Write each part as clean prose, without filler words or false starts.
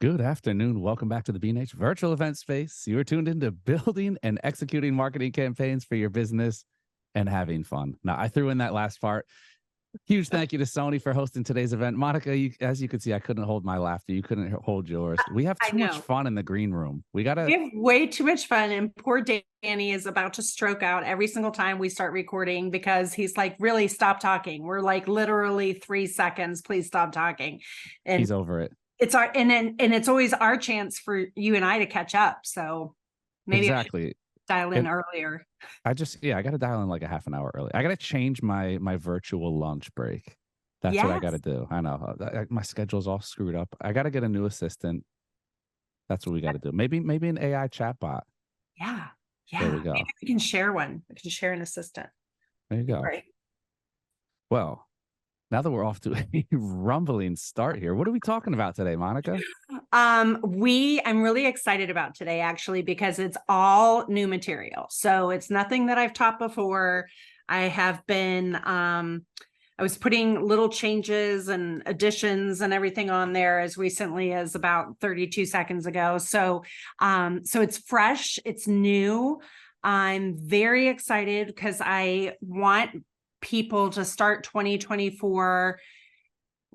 Good afternoon. Welcome back to the B&H virtual event space. You are tuned into building and executing marketing campaigns for your business and having fun. Now, I threw in that last part. Huge thank you to Sony for hosting today's event. Monica, as you can see, I couldn't hold my laughter. You couldn't hold yours. We have I too much know. fun in the green room. We We gotta have way too much fun, and poor Danny is about to stroke out every single time we start recording because he's like, really stop talking. We're like literally 3 seconds, please stop talking. he's And over it. it's our and it's always our chance for you and I to catch up. So maybe I should Exactly. dial in And earlier. I gotta dial in like a half an hour early. I gotta change my virtual lunch break. That's what I gotta Yes. do. I know. My schedule's all screwed up. I gotta get a new assistant. That's what we got to do. Maybe an AI chatbot. Yeah. There we Yeah. Maybe go. we can share one. We can share an assistant. There you go. Right. Well, now that we're off to a rumbling start here, what are we talking about today, Monica? I'm really excited about today actually because it's all new material. So it's nothing that I've taught before. I have been I was putting little changes and additions and everything on there as recently as about 32 seconds ago. So it's fresh, it's new. I'm very excited because I want people to start 2024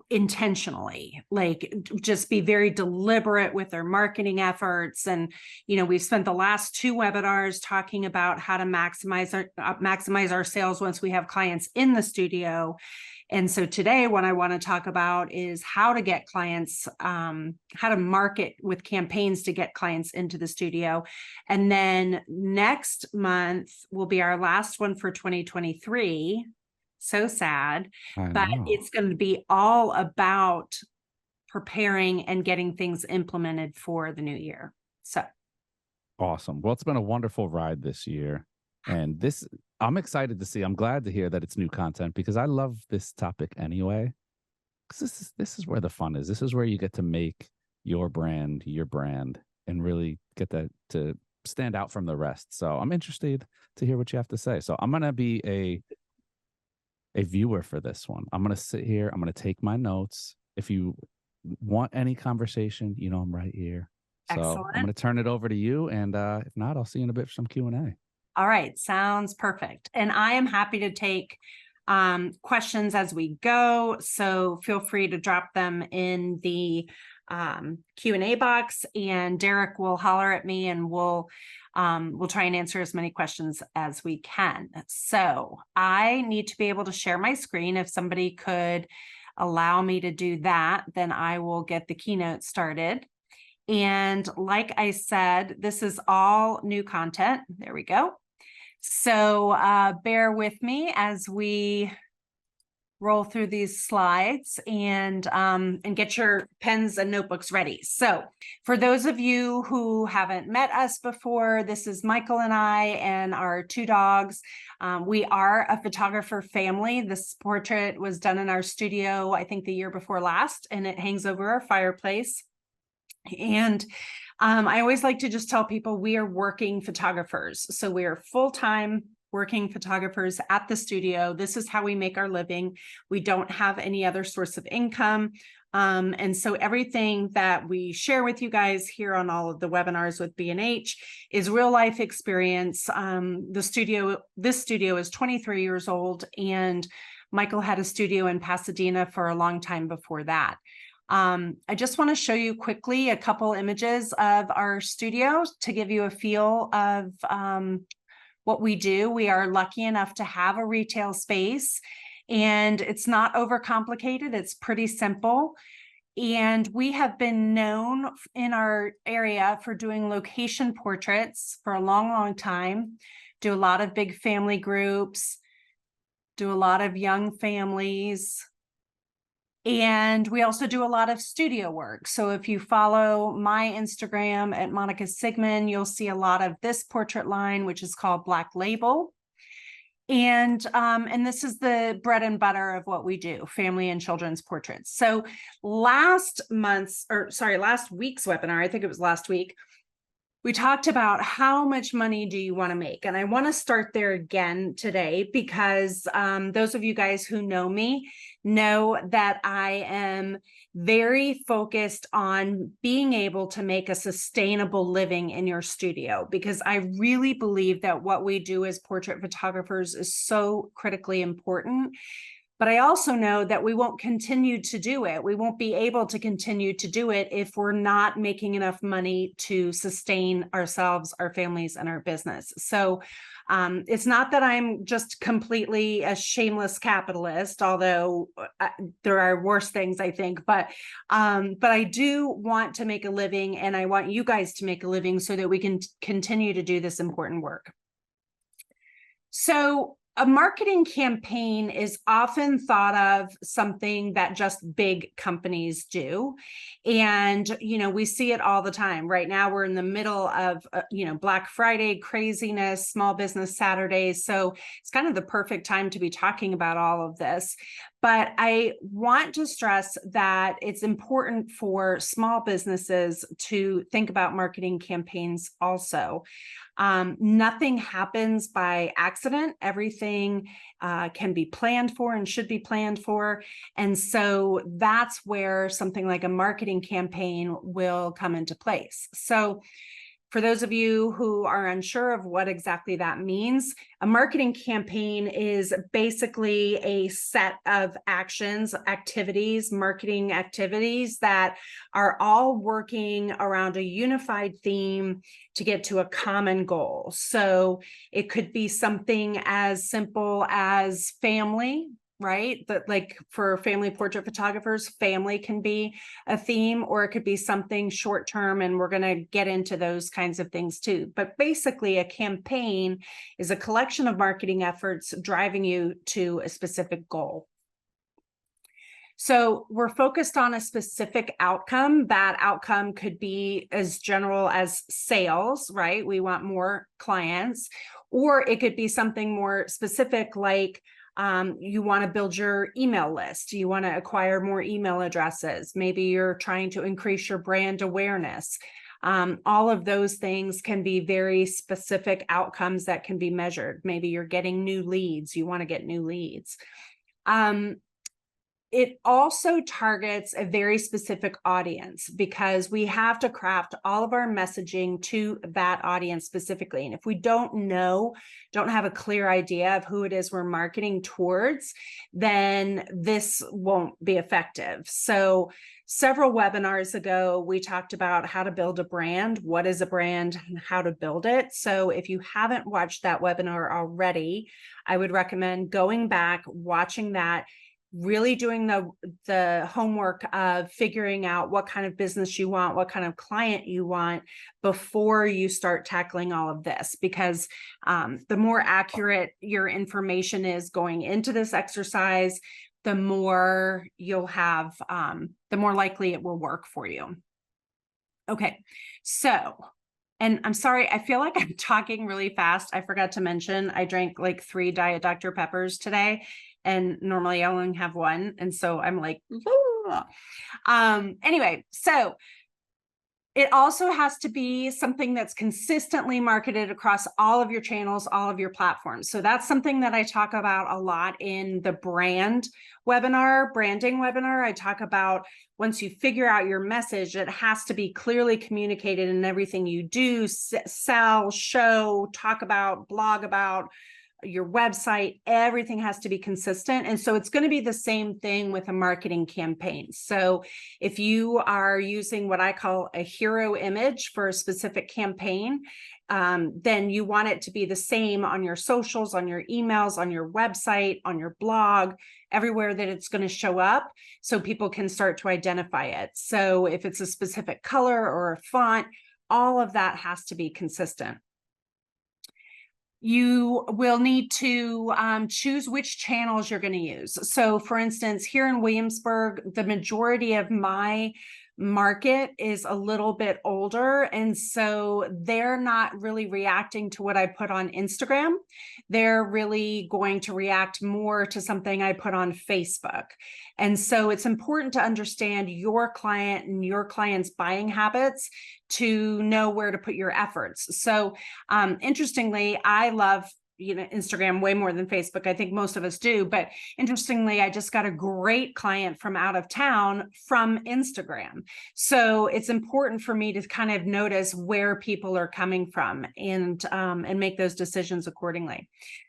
intentionally, like just be very deliberate with their marketing efforts. And we've spent the last two webinars talking about how to maximize our sales once we have clients in the studio. And so today what I want to talk about is how to get clients, how to market with campaigns to get clients into the studio. And then next month will be our last one for 2023. So sad, I but know. it's going to be all about preparing and getting things implemented for the new year. So Awesome. Well, it's been a wonderful ride this year. And I'm excited to see. I'm glad to hear that it's new content because I love this topic anyway. Because this is where the fun is. This is where you get to make your brand, and really get that to stand out from the rest. So I'm interested to hear what you have to say. So I'm gonna be a viewer for this one. I'm going to sit here. I'm going to take my notes. If you want any conversation, I'm right here. So I'm excellent. going to turn it over to you. And if not, I'll see you in a bit for some Q&A. All right. Sounds perfect. And I am happy to take questions as we go. So feel free to drop them in the Q&A box, and Derek will holler at me and we'll try and answer as many questions as we can. So I need to be able to share my screen. If somebody could allow me to do that, then I will get the keynote started. And like I said, this is all new content. There we go. So bear with me as we roll through these slides and get your pens and notebooks ready. So for those of you who haven't met us before, this is Michael and I and our two dogs. We are a photographer family. This portrait was done in our studio, I think the year before last, and it hangs over our fireplace. And I always like to just tell people we are working photographers. So we are full-time working photographers at the studio. This is how we make our living. We don't have any other source of income. And so everything that we share with you guys here on all of the webinars with B&H is real life experience. This studio is 23 years old, and Michael had a studio in Pasadena for a long time before that. I just want to show you quickly a couple images of our studio to give you a feel of what we do. We are lucky enough to have a retail space, and it's not overcomplicated. It's pretty simple. And we have been known in our area for doing location portraits for a long, long time. Do a lot of big family groups, do a lot of young families. And we also do a lot of studio work. So if you follow my Instagram at Monica Sigmon, you'll see a lot of this portrait line, which is called Black Label. And this is the bread and butter of what we do, family and children's portraits. So last week's webinar, I think it was last week, we talked about how much money do you want to make? And I want to start there again today because those of you guys who know me know that I am very focused on being able to make a sustainable living in your studio, because I really believe that what we do as portrait photographers is so critically important. But I also know that we won't continue to do it. We won't be able to continue to do it if we're not making enough money to sustain ourselves, our families, and our business. So it's not that I'm just completely a shameless capitalist, although there are worse things, I think. But I do want to make a living, and I want you guys to make a living so that we can continue to do this important work. So a marketing campaign is often thought of something that just big companies do. And, we see it all the time. Right now, we're in the middle of, Black Friday craziness, Small Business Saturdays. So it's kind of the perfect time to be talking about all of this. But I want to stress that it's important for small businesses to think about marketing campaigns also. Nothing happens by accident. Everything can be planned for and should be planned for. And so that's where something like a marketing campaign will come into place. So for those of you who are unsure of what exactly that means, a marketing campaign is basically a set of actions, activities, marketing activities that are all working around a unified theme to get to a common goal. So it could be something as simple as family, right? That, like, for family portrait photographers, family can be a theme, or it could be something short term, and we're going to get into those kinds of things too. But basically, a campaign is a collection of marketing efforts driving you to a specific goal. So we're focused on a specific outcome. That outcome could be as general as sales, right? We want more clients, or it could be something more specific, like you want to build your email list. You want to acquire more email addresses. Maybe you're trying to increase your brand awareness. All of those things can be very specific outcomes that can be measured. Maybe you're getting new leads. You want to get new leads. It also targets a very specific audience, because we have to craft all of our messaging to that audience specifically. And if we don't have a clear idea of who it is we're marketing towards, then this won't be effective. So several webinars ago, we talked about how to build a brand, what is a brand, and how to build it. So if you haven't watched that webinar already, I would recommend going back, watching that, really doing the homework of figuring out what kind of business you want, what kind of client you want, before you start tackling all of this. Because the more accurate your information is going into this exercise, the more you'll have, the more likely it will work for you. Okay, so, and I'm sorry, I feel like I'm talking really fast. I forgot to mention I drank like 3 Diet Dr. Peppers today, and normally I only have one. And so I'm like, anyway, so it also has to be something that's consistently marketed across all of your channels, all of your platforms. So that's something that I talk about a lot in the branding webinar. I talk about, once you figure out your message, it has to be clearly communicated in everything you do, sell, show, talk about, blog about, your website. Everything has to be consistent. And so it's going to be the same thing with a marketing campaign. So if you are using what I call a hero image for a specific campaign, then you want it to be the same on your socials, on your emails, on your website, on your blog, everywhere that it's going to show up, so people can start to identify it. So if it's a specific color or a font, all of that has to be consistent. You will need to choose which channels you're going to use. So for instance, here in Williamsburg, the majority of my market is a little bit older. And so they're not really reacting to what I put on Instagram. they're really going to react more to something I put on Facebook. And so it's important to understand your client and your client's buying habits to know where to put your efforts. So interestingly, I love Instagram way more than Facebook. I think most of us do. But interestingly, I just got a great client from out of town from Instagram. So it's important for me to kind of notice where people are coming from and make those decisions accordingly.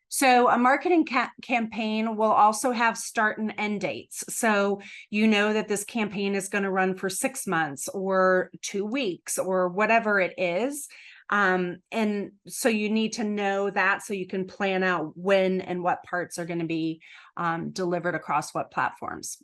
So a marketing campaign will also have start and end dates. So you know that this campaign is going to run for 6 months or 2 weeks or whatever it is. And so you need to know that so you can plan out when and what parts are going to be delivered across what platforms.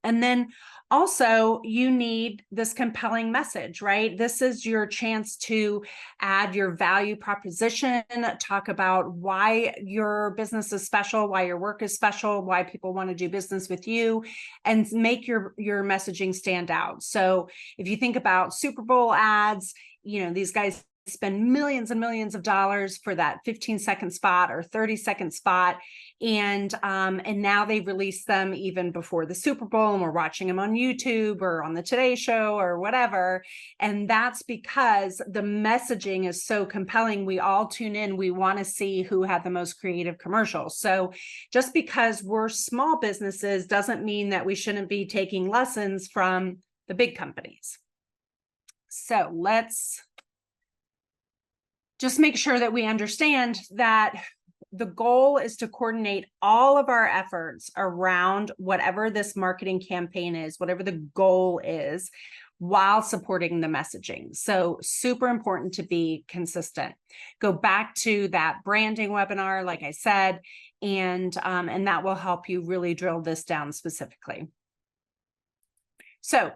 And then also you need this compelling message, right? This is your chance to add your value proposition, talk about why your business is special, why your work is special, why people want to do business with you, and make your messaging stand out. So if you think about Super Bowl ads, these guys spend millions and millions of dollars for that 15-second spot or 30-second spot. And now they've released them even before the Super Bowl, and we're watching them on YouTube or on the Today Show or whatever. And that's because the messaging is so compelling. We all tune in. We want to see who had the most creative commercials. So just because we're small businesses doesn't mean that we shouldn't be taking lessons from the big companies. So let's just make sure that we understand that the goal is to coordinate all of our efforts around whatever this marketing campaign is, whatever the goal is, while supporting the messaging. So super important to be consistent. Go back to that branding webinar, like I said, and that will help you really drill this down specifically. So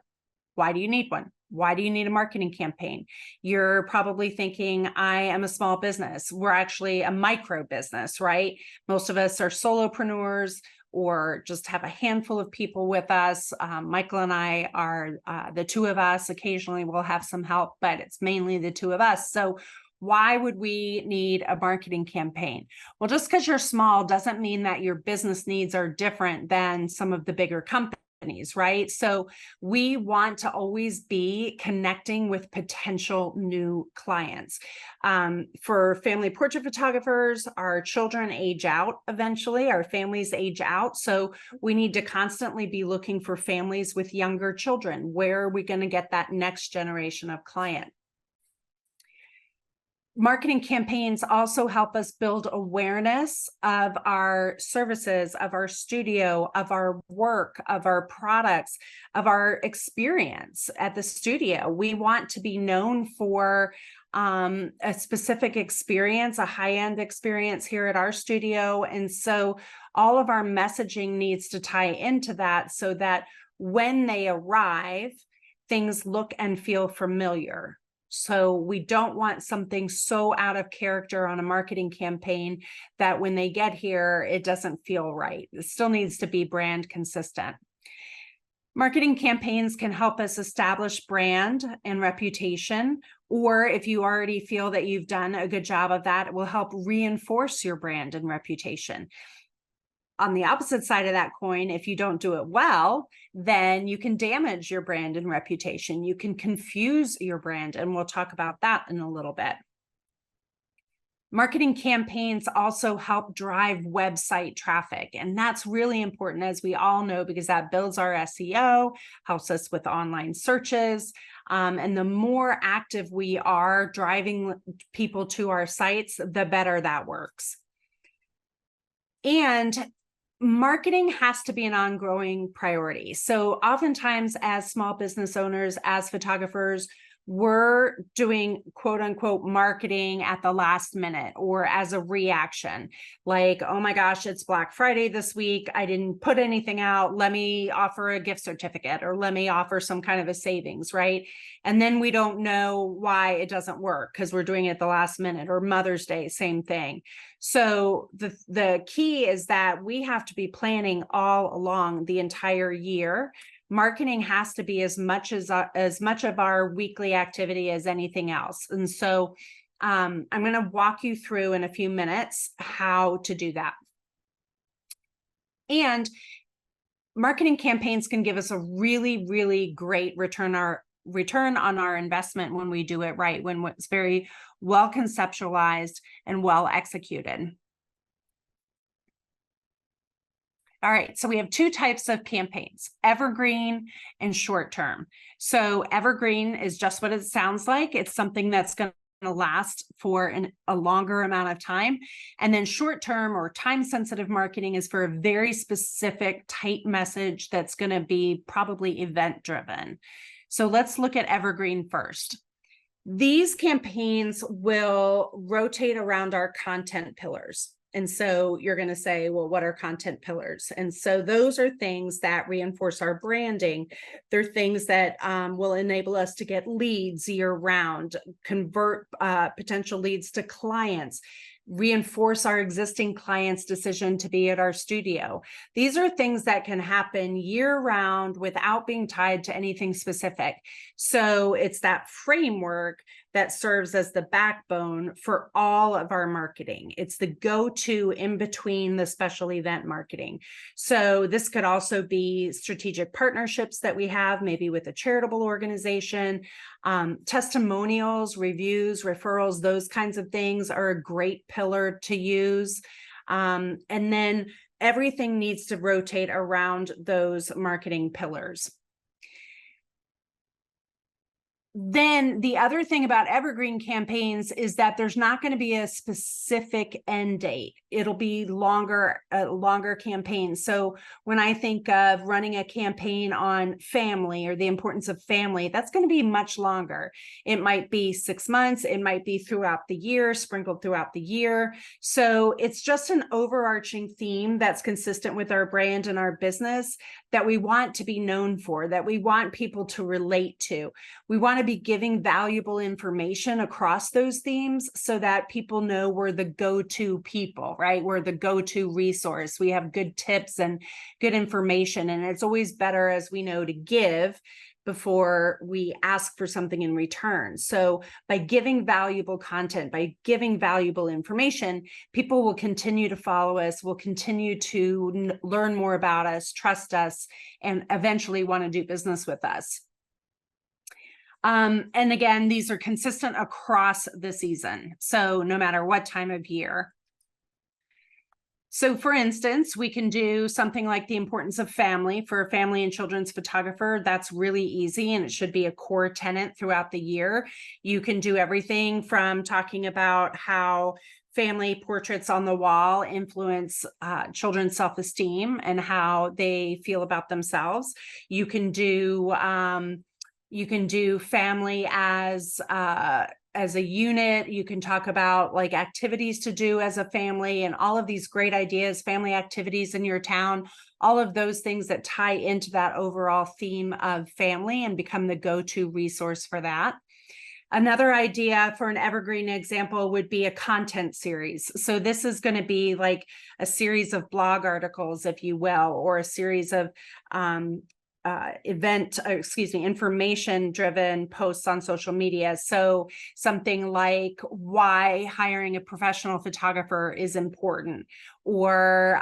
why do you need one? Why do you need a marketing campaign? You're probably thinking, I am a small business. We're actually a micro business, right? Most of us are solopreneurs or just have a handful of people with us. Michael and I are the two of us. Occasionally we'll have some help, but it's mainly the two of us. So why would we need a marketing campaign? Well, just because you're small doesn't mean that your business needs are different than some of the bigger companies. Right? So we want to always be connecting with potential new clients. For family portrait photographers, our children age out eventually, our families age out. So we need to constantly be looking for families with younger children. Where are we going to get that next generation of client? Marketing campaigns also help us build awareness of our services, of our studio, of our work, of our products, of our experience at the studio. We want to be known for a specific experience, a high-end experience here at our studio. And so all of our messaging needs to tie into that so that when they arrive, things look and feel familiar. So we don't want something so out of character on a marketing campaign that when they get here, it doesn't feel right. It still needs to be brand consistent. Marketing campaigns can help us establish brand and reputation, or if you already feel that you've done a good job of that, it will help reinforce your brand and reputation. On the opposite side of that coin, if you don't do it well, then you can damage your brand and reputation. You can confuse your brand, and we'll talk about that in a little bit. Marketing campaigns also help drive website traffic, and that's really important, as we all know, because that builds our SEO, helps us with online searches, and the more active we are driving people to our sites, the better that works. And marketing has to be an ongoing priority. So oftentimes as small business owners, as photographers, we're doing quote unquote marketing at the last minute or as a reaction, like, oh my gosh, it's Black Friday this week. I didn't put anything out. Let me offer a gift certificate or let me offer some kind of a savings, right? And then we don't know why it doesn't work because we're doing it at the last minute. Or Mother's Day, same thing. So the key is that we have to be planning all along the entire year. Marketing has to be as much of our weekly activity as anything else. And so I'm going to walk you through in a few minutes how to do that. And marketing campaigns can give us a really, really great return on our investment when we do it right, when it's very well conceptualized and well executed. All right, so we have two types of campaigns, evergreen and short-term. So evergreen is just what it sounds like. It's something that's going to last for a longer amount of time. And then short-term or time-sensitive marketing is for a very specific tight message that's going to be probably event-driven. So let's look at evergreen first. These campaigns will rotate around our content pillars. And so you're going to say, well, what are content pillars? And so those are things that reinforce our branding. They're things that will enable us to get leads year round, convert potential leads to clients, reinforce our existing clients' decision to be at our studio. These are things that can happen year round without being tied to anything specific. So it's that framework that serves as the backbone for all of our marketing. It's the go-to in between the special event marketing. So this could also be strategic partnerships that we have, maybe with a charitable organization, testimonials, reviews, referrals, those kinds of things are a great pillar to use. And then everything needs to rotate around those marketing pillars. Then the other thing about evergreen campaigns is that there's not going to be a specific end date. It'll be longer campaigns. So when I think of running a campaign on family or the importance of family, that's going to be much longer. It might be 6 months. It might be throughout the year, sprinkled throughout the year. So it's just an overarching theme that's consistent with our brand and our business that we want to be known for, that we want people to relate to. We want to be giving valuable information across those themes so that people know we're the go-to people, right? We're the go-to resource. We have good tips and good information. And it's always better, as we know, to give before we ask for something in return. So by giving valuable content, by giving valuable information, people will continue to follow us, will continue to learn more about us, trust us, and eventually want to do business with us. And again, these are consistent across the season. So no matter what time of year. So for instance, we can do something like the importance of family for a family and children's photographer. That's really easy, and it should be a core tenet throughout the year. You can do everything from talking about how family portraits on the wall influence children's self-esteem and how they feel about themselves. You can do family as a unit. You can talk about like activities to do as a family and all of these great ideas, family activities in your town, all of those things that tie into that overall theme of family and become the go-to resource for that. Another idea for an evergreen example would be a content series. So this is going to be like a series of blog articles, if you will, or a series of information-driven posts on social media. So something like why hiring a professional photographer is important, or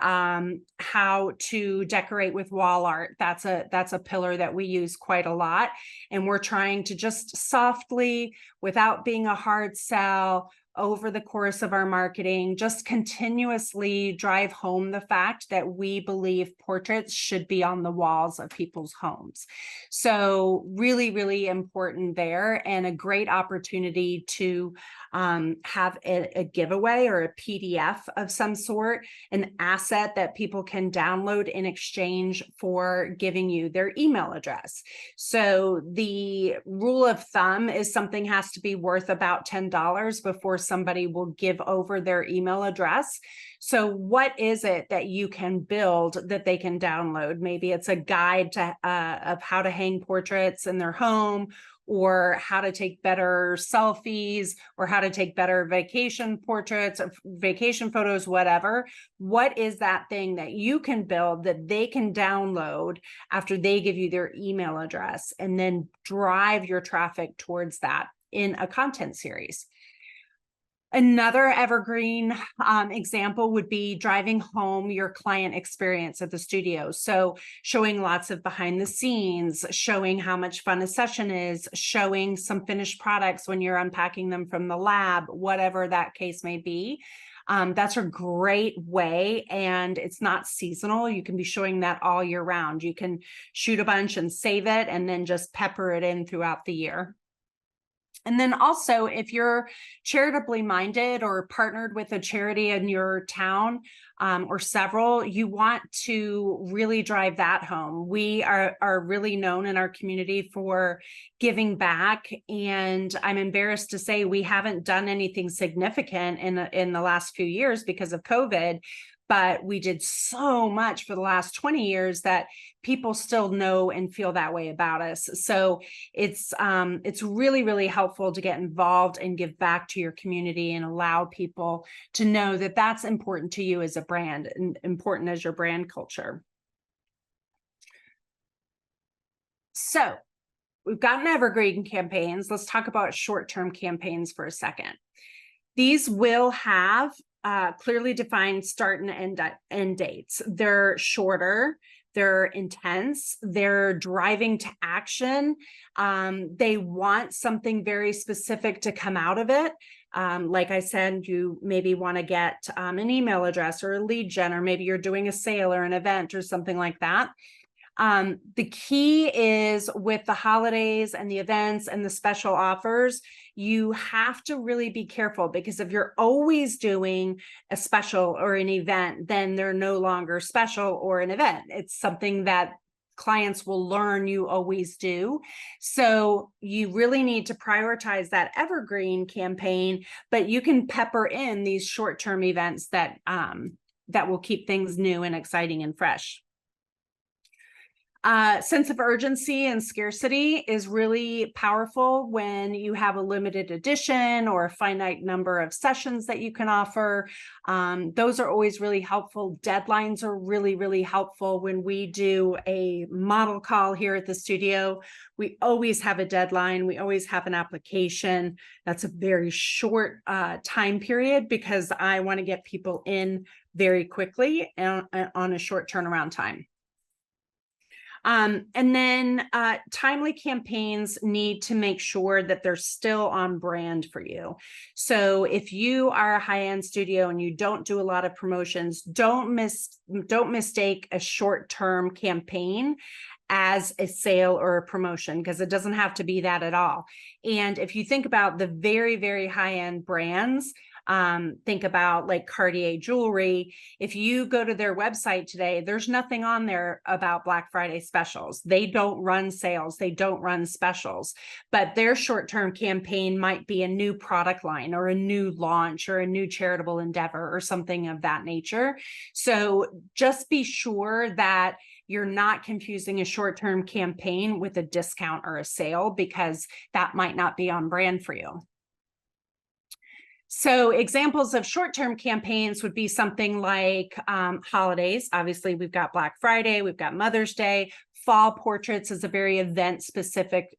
how to decorate with wall art. That's a pillar that we use quite a lot. And we're trying to just softly, without being a hard sell, over the course of our marketing, just continuously drive home the fact that we believe portraits should be on the walls of people's homes. So really, really important there, and a great opportunity to have a giveaway or a PDF of some sort, an asset that people can download in exchange for giving you their email address. So the rule of thumb is something has to be worth about $10 before somebody will give over their email address. So what is it that you can build that they can download? Maybe it's a guide to of how to hang portraits in their home, or how to take better selfies, or how to take better vacation portraits, or vacation photos, whatever. What is that thing that you can build that they can download after they give you their email address, and then drive your traffic towards that in a content series? Another evergreen example would be driving home your client experience at the studio. So showing lots of behind the scenes, showing how much fun a session is, showing some finished products when you're unpacking them from the lab, whatever that case may be. That's a great way, and it's not seasonal. You can be showing that all year round. You can shoot a bunch and save it and then just pepper it in throughout the year. And then also, if you're charitably minded or partnered with a charity in your town or several, you want to really drive that home. We are really known in our community for giving back. And I'm embarrassed to say we haven't done anything significant in the last few years because of COVID. But we did so much for the last 20 years that people still know and feel that way about us. So it's really, really helpful to get involved and give back to your community and allow people to know that that's important to you as a brand and important as your brand culture. So we've gotten evergreen campaigns. Let's talk about short-term campaigns for a second. These will have clearly defined start and end dates. They're shorter, they're intense, they're driving to action. They want something very specific to come out of it. Like I said, you maybe want to get an email address or a lead gen, or maybe you're doing a sale or an event or something like that. The key is with the holidays and the events and the special offers, you have to really be careful, because if you're always doing a special or an event, then they're no longer special or an event. It's something that clients will learn you always do. So you really need to prioritize that evergreen campaign, but you can pepper in these short-term events that will keep things new and exciting and fresh. Sense of urgency and scarcity is really powerful when you have a limited edition or a finite number of sessions that you can offer. Those are always really helpful. Deadlines are really, really helpful. When we do a model call here at the studio, we always have a deadline. We always have an application. That's a very short time period, because I want to get people in very quickly and on a short turnaround time. And then timely campaigns need to make sure that they're still on brand for you. So if you are a high-end studio and you don't do a lot of promotions, don't mistake a short-term campaign as a sale or a promotion, because it doesn't have to be that at all. And if you think about the very, very high-end brands, think about like Cartier jewelry. If you go to their website today, there's nothing on there about Black Friday specials. They don't run sales. They don't run specials, but their short-term campaign might be a new product line or a new launch or a new charitable endeavor or something of that nature. So just be sure that you're not confusing a short-term campaign with a discount or a sale, because that might not be on brand for you. So examples of short-term campaigns would be something like holidays. Obviously, we've got Black Friday, we've got Mother's Day. Fall portraits is a very event-specific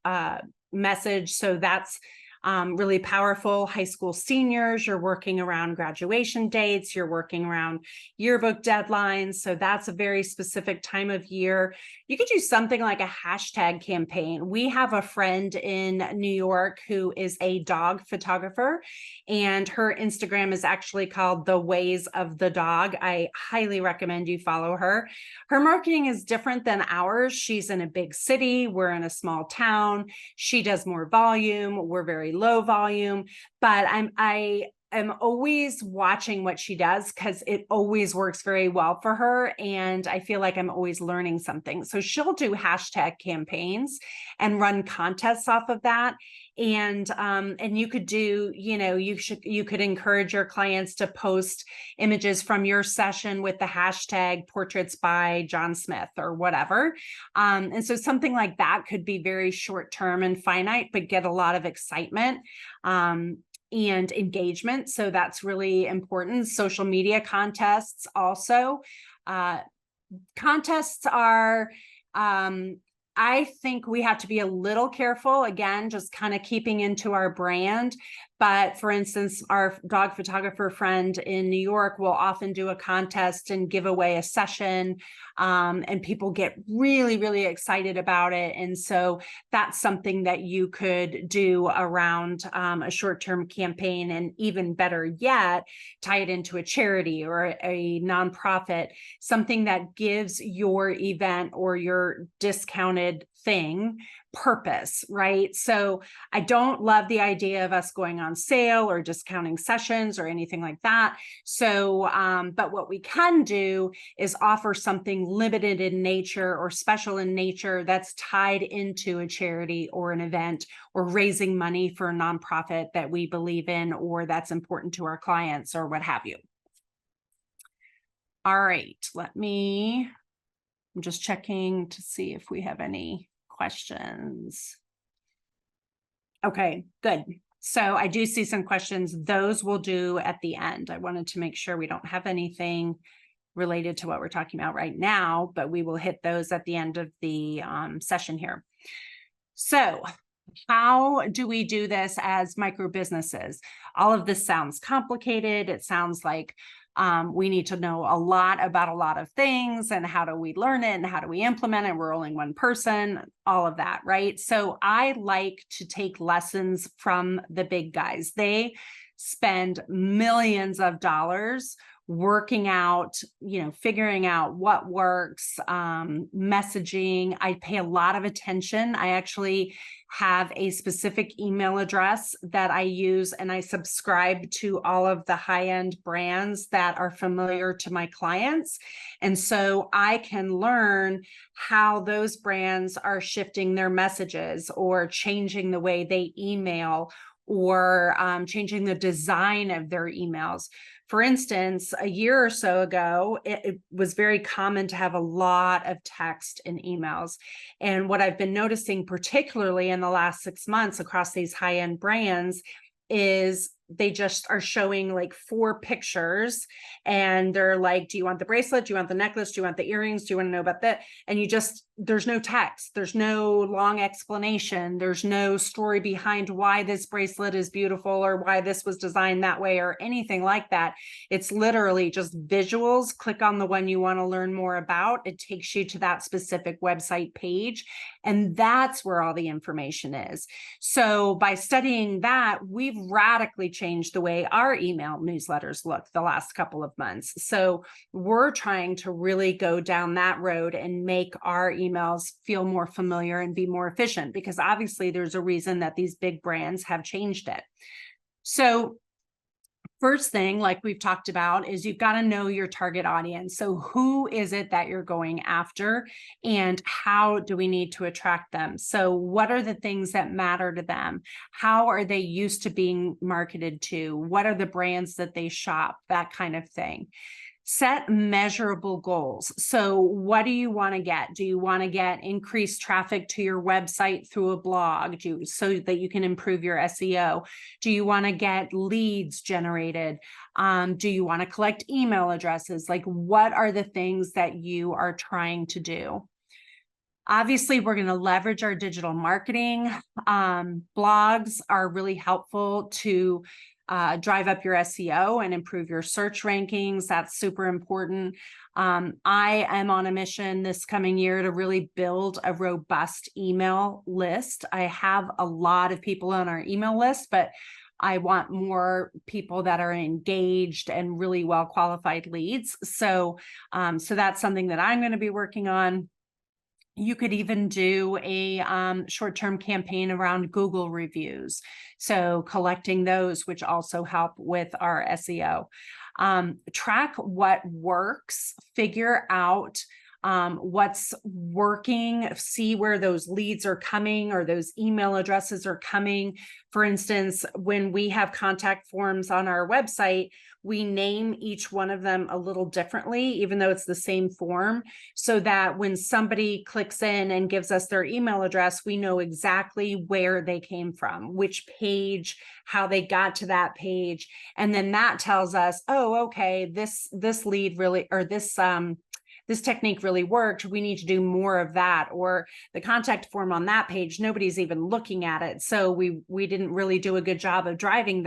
message, so that's really powerful. High school seniors, you're working around graduation dates, you're working around yearbook deadlines, so that's a very specific time of year. You could do something like a hashtag campaign. We have a friend in New York who is a dog photographer, and her Instagram is actually called The Ways of the Dog. I highly recommend you follow her. Her marketing is different than ours. She's in a big city, we're in a small town. She does more volume, we're very low volume, but I am always watching what she does, because it always works very well for her, and I feel like I'm always learning something. So she'll do hashtag campaigns and run contests off of that. And you could do, you could encourage your clients to post images from your session with the hashtag portraits by John Smith or whatever. And so something like that could be very short term and finite, but get a lot of excitement and engagement. So that's really important. Social media contests also. Contests are, I think we have to be a little careful, again, just kind of keeping into our brand, But for instance, our dog photographer friend in New York will often do a contest and give away a session, and people get really, really excited about it. And so that's something that you could do around a short-term campaign, and even better yet, tie it into a charity or a nonprofit, something that gives your event or your discounted thing purpose, right? So I don't love the idea of us going on sale or discounting sessions or anything like that. So, but what we can do is offer something limited in nature or special in nature that's tied into a charity or an event, or raising money for a nonprofit that we believe in or that's important to our clients or what have you. All right, I'm just checking to see if we have any questions. Okay, good. So I do see some questions. Those we'll do at the end. I wanted to make sure we don't have anything related to what we're talking about right now, but we will hit those at the end of the session here. So how do we do this as micro businesses? All of this sounds complicated. It sounds like we need to know a lot about a lot of things, and how do we learn it and how do we implement it? We're only one person, all of that, right? So I like to take lessons from the big guys. They spend millions of dollars working out, figuring out what works, messaging. I pay a lot of attention. I actually have a specific email address that I use, and I subscribe to all of the high-end brands that are familiar to my clients. And so I can learn how those brands are shifting their messages or changing the way they email, or changing the design of their emails. For instance, a year or so ago, it was very common to have a lot of text in emails. And what I've been noticing, particularly in the last 6 months across these high-end brands, is they just are showing like 4 pictures, and they're like, do you want the bracelet? Do you want the necklace? Do you want the earrings? Do you want to know about that? And there's no text. There's no long explanation. There's no story behind why this bracelet is beautiful, or why this was designed that way, or anything like that. It's literally just visuals. Click on the one you want to learn more about. It takes you to that specific website page. And that's where all the information is. So by studying that, we've radically changed the way our email newsletters look the last couple of months. So we're trying to really go down that road and make our emails feel more familiar and be more efficient, because obviously there's a reason that these big brands have changed it. So first thing, like we've talked about, is you've got to know your target audience. So who is it that you're going after, and how do we need to attract them? So what are the things that matter to them? How are they used to being marketed to? What are the brands that they shop? That kind of thing. Set measurable goals. So what do you want to get? Do you want to get increased traffic to your website through a blog so that you can improve your SEO? Do you want to get leads generated? Do you want to collect email addresses? Like, what are the things that you are trying to do? Obviously, we're going to leverage our digital marketing. Blogs are really helpful to drive up your SEO and improve your search rankings. That's super important. I am on a mission this coming year to really build a robust email list. I have a lot of people on our email list, but I want more people that are engaged and really well qualified leads. So that's something that I'm going to be working on. You could even do a short-term campaign around Google reviews. So collecting those, which also help with our SEO. Track what works, figure out what's working, see where those leads are coming or those email addresses are coming. For instance, when we have contact forms on our website, we name each one of them a little differently, even though it's the same form, so that when somebody clicks in and gives us their email address, we know exactly where they came from, which page, how they got to that page. And then that tells us, oh, okay, this lead really, or this this technique really worked. We need to do more of that. Or the contact form on that page, nobody's even looking at it. So we didn't really do a good job of driving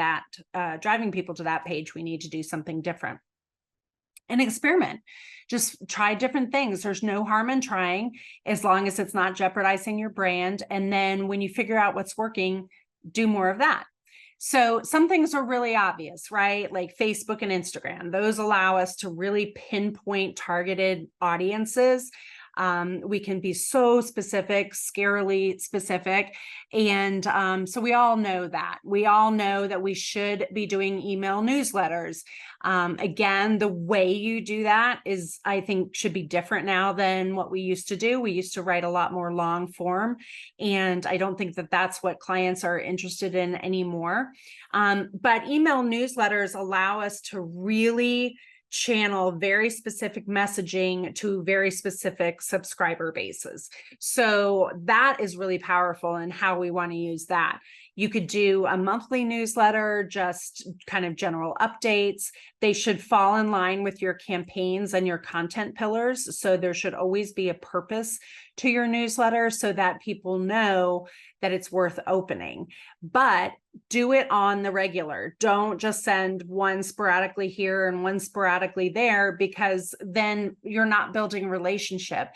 people to that page. We need to do something different. And experiment. Just try different things. There's no harm in trying, as long as it's not jeopardizing your brand. And then when you figure out what's working, do more of that. So some things are really obvious, right? Like Facebook and Instagram. Those allow us to really pinpoint targeted audiences. We can be so specific, scarily specific. And so we all know that. We all know that we should be doing email newsletters. Again, the way you do that is, I think, should be different now than what we used to do. We used to write a lot more long form, and I don't think that that's what clients are interested in anymore. But email newsletters allow us to really channel very specific messaging to very specific subscriber bases. So that is really powerful in how we want to use that. You could do a monthly newsletter, just kind of general updates. They should fall in line with your campaigns and your content pillars. So there should always be a purpose to your newsletter so that people know that it's worth opening. But do it on the regular. Don't just send one sporadically here and one sporadically there, because then you're not building a relationship.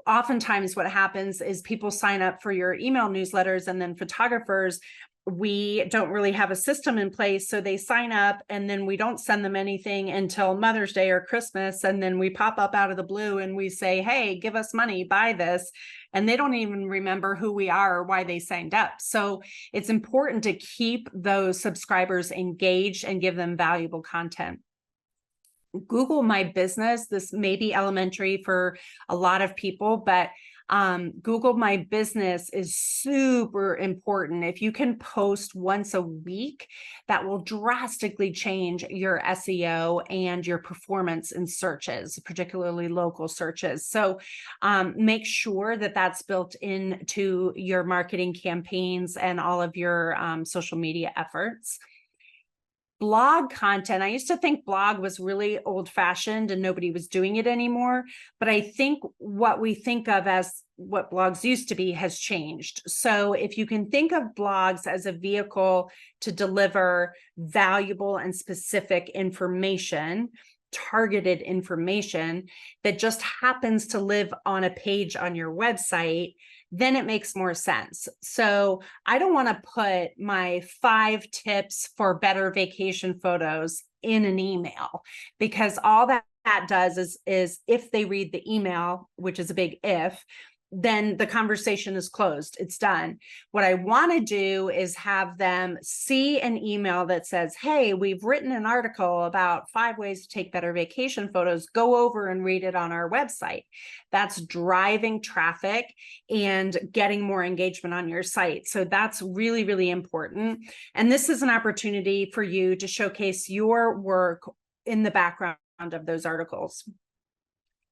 Oftentimes what happens is people sign up for your email newsletters, and then photographers, we don't really have a system in place. So they sign up and then we don't send them anything until Mother's Day or Christmas. And then we pop up out of the blue and we say, hey, give us money, buy this. And they don't even remember who we are or why they signed up. So it's important to keep those subscribers engaged and give them valuable content. Google My Business. This may be elementary for a lot of people, but Google My Business is super important. If you can post once a week, that will drastically change your SEO and your performance in searches, particularly local searches. So make sure that that's built into your marketing campaigns and all of your social media efforts. Blog content. I used to think blog was really old-fashioned and nobody was doing it anymore. But I think what we think of as what blogs used to be has changed. So if you can think of blogs as a vehicle to deliver valuable and specific information, targeted information that just happens to live on a page on your website, then it makes more sense. So I don't want to put my 5 tips for better vacation photos in an email, because all that does is if they read the email, which is a big if, then the conversation is closed. It's done. What I want to do is have them see an email that says, hey, we've written an article about 5 ways to take better vacation photos. Go over and read it on our website. That's driving traffic and getting more engagement on your site. So that's really, really important. And this is an opportunity for you to showcase your work in the background of those articles.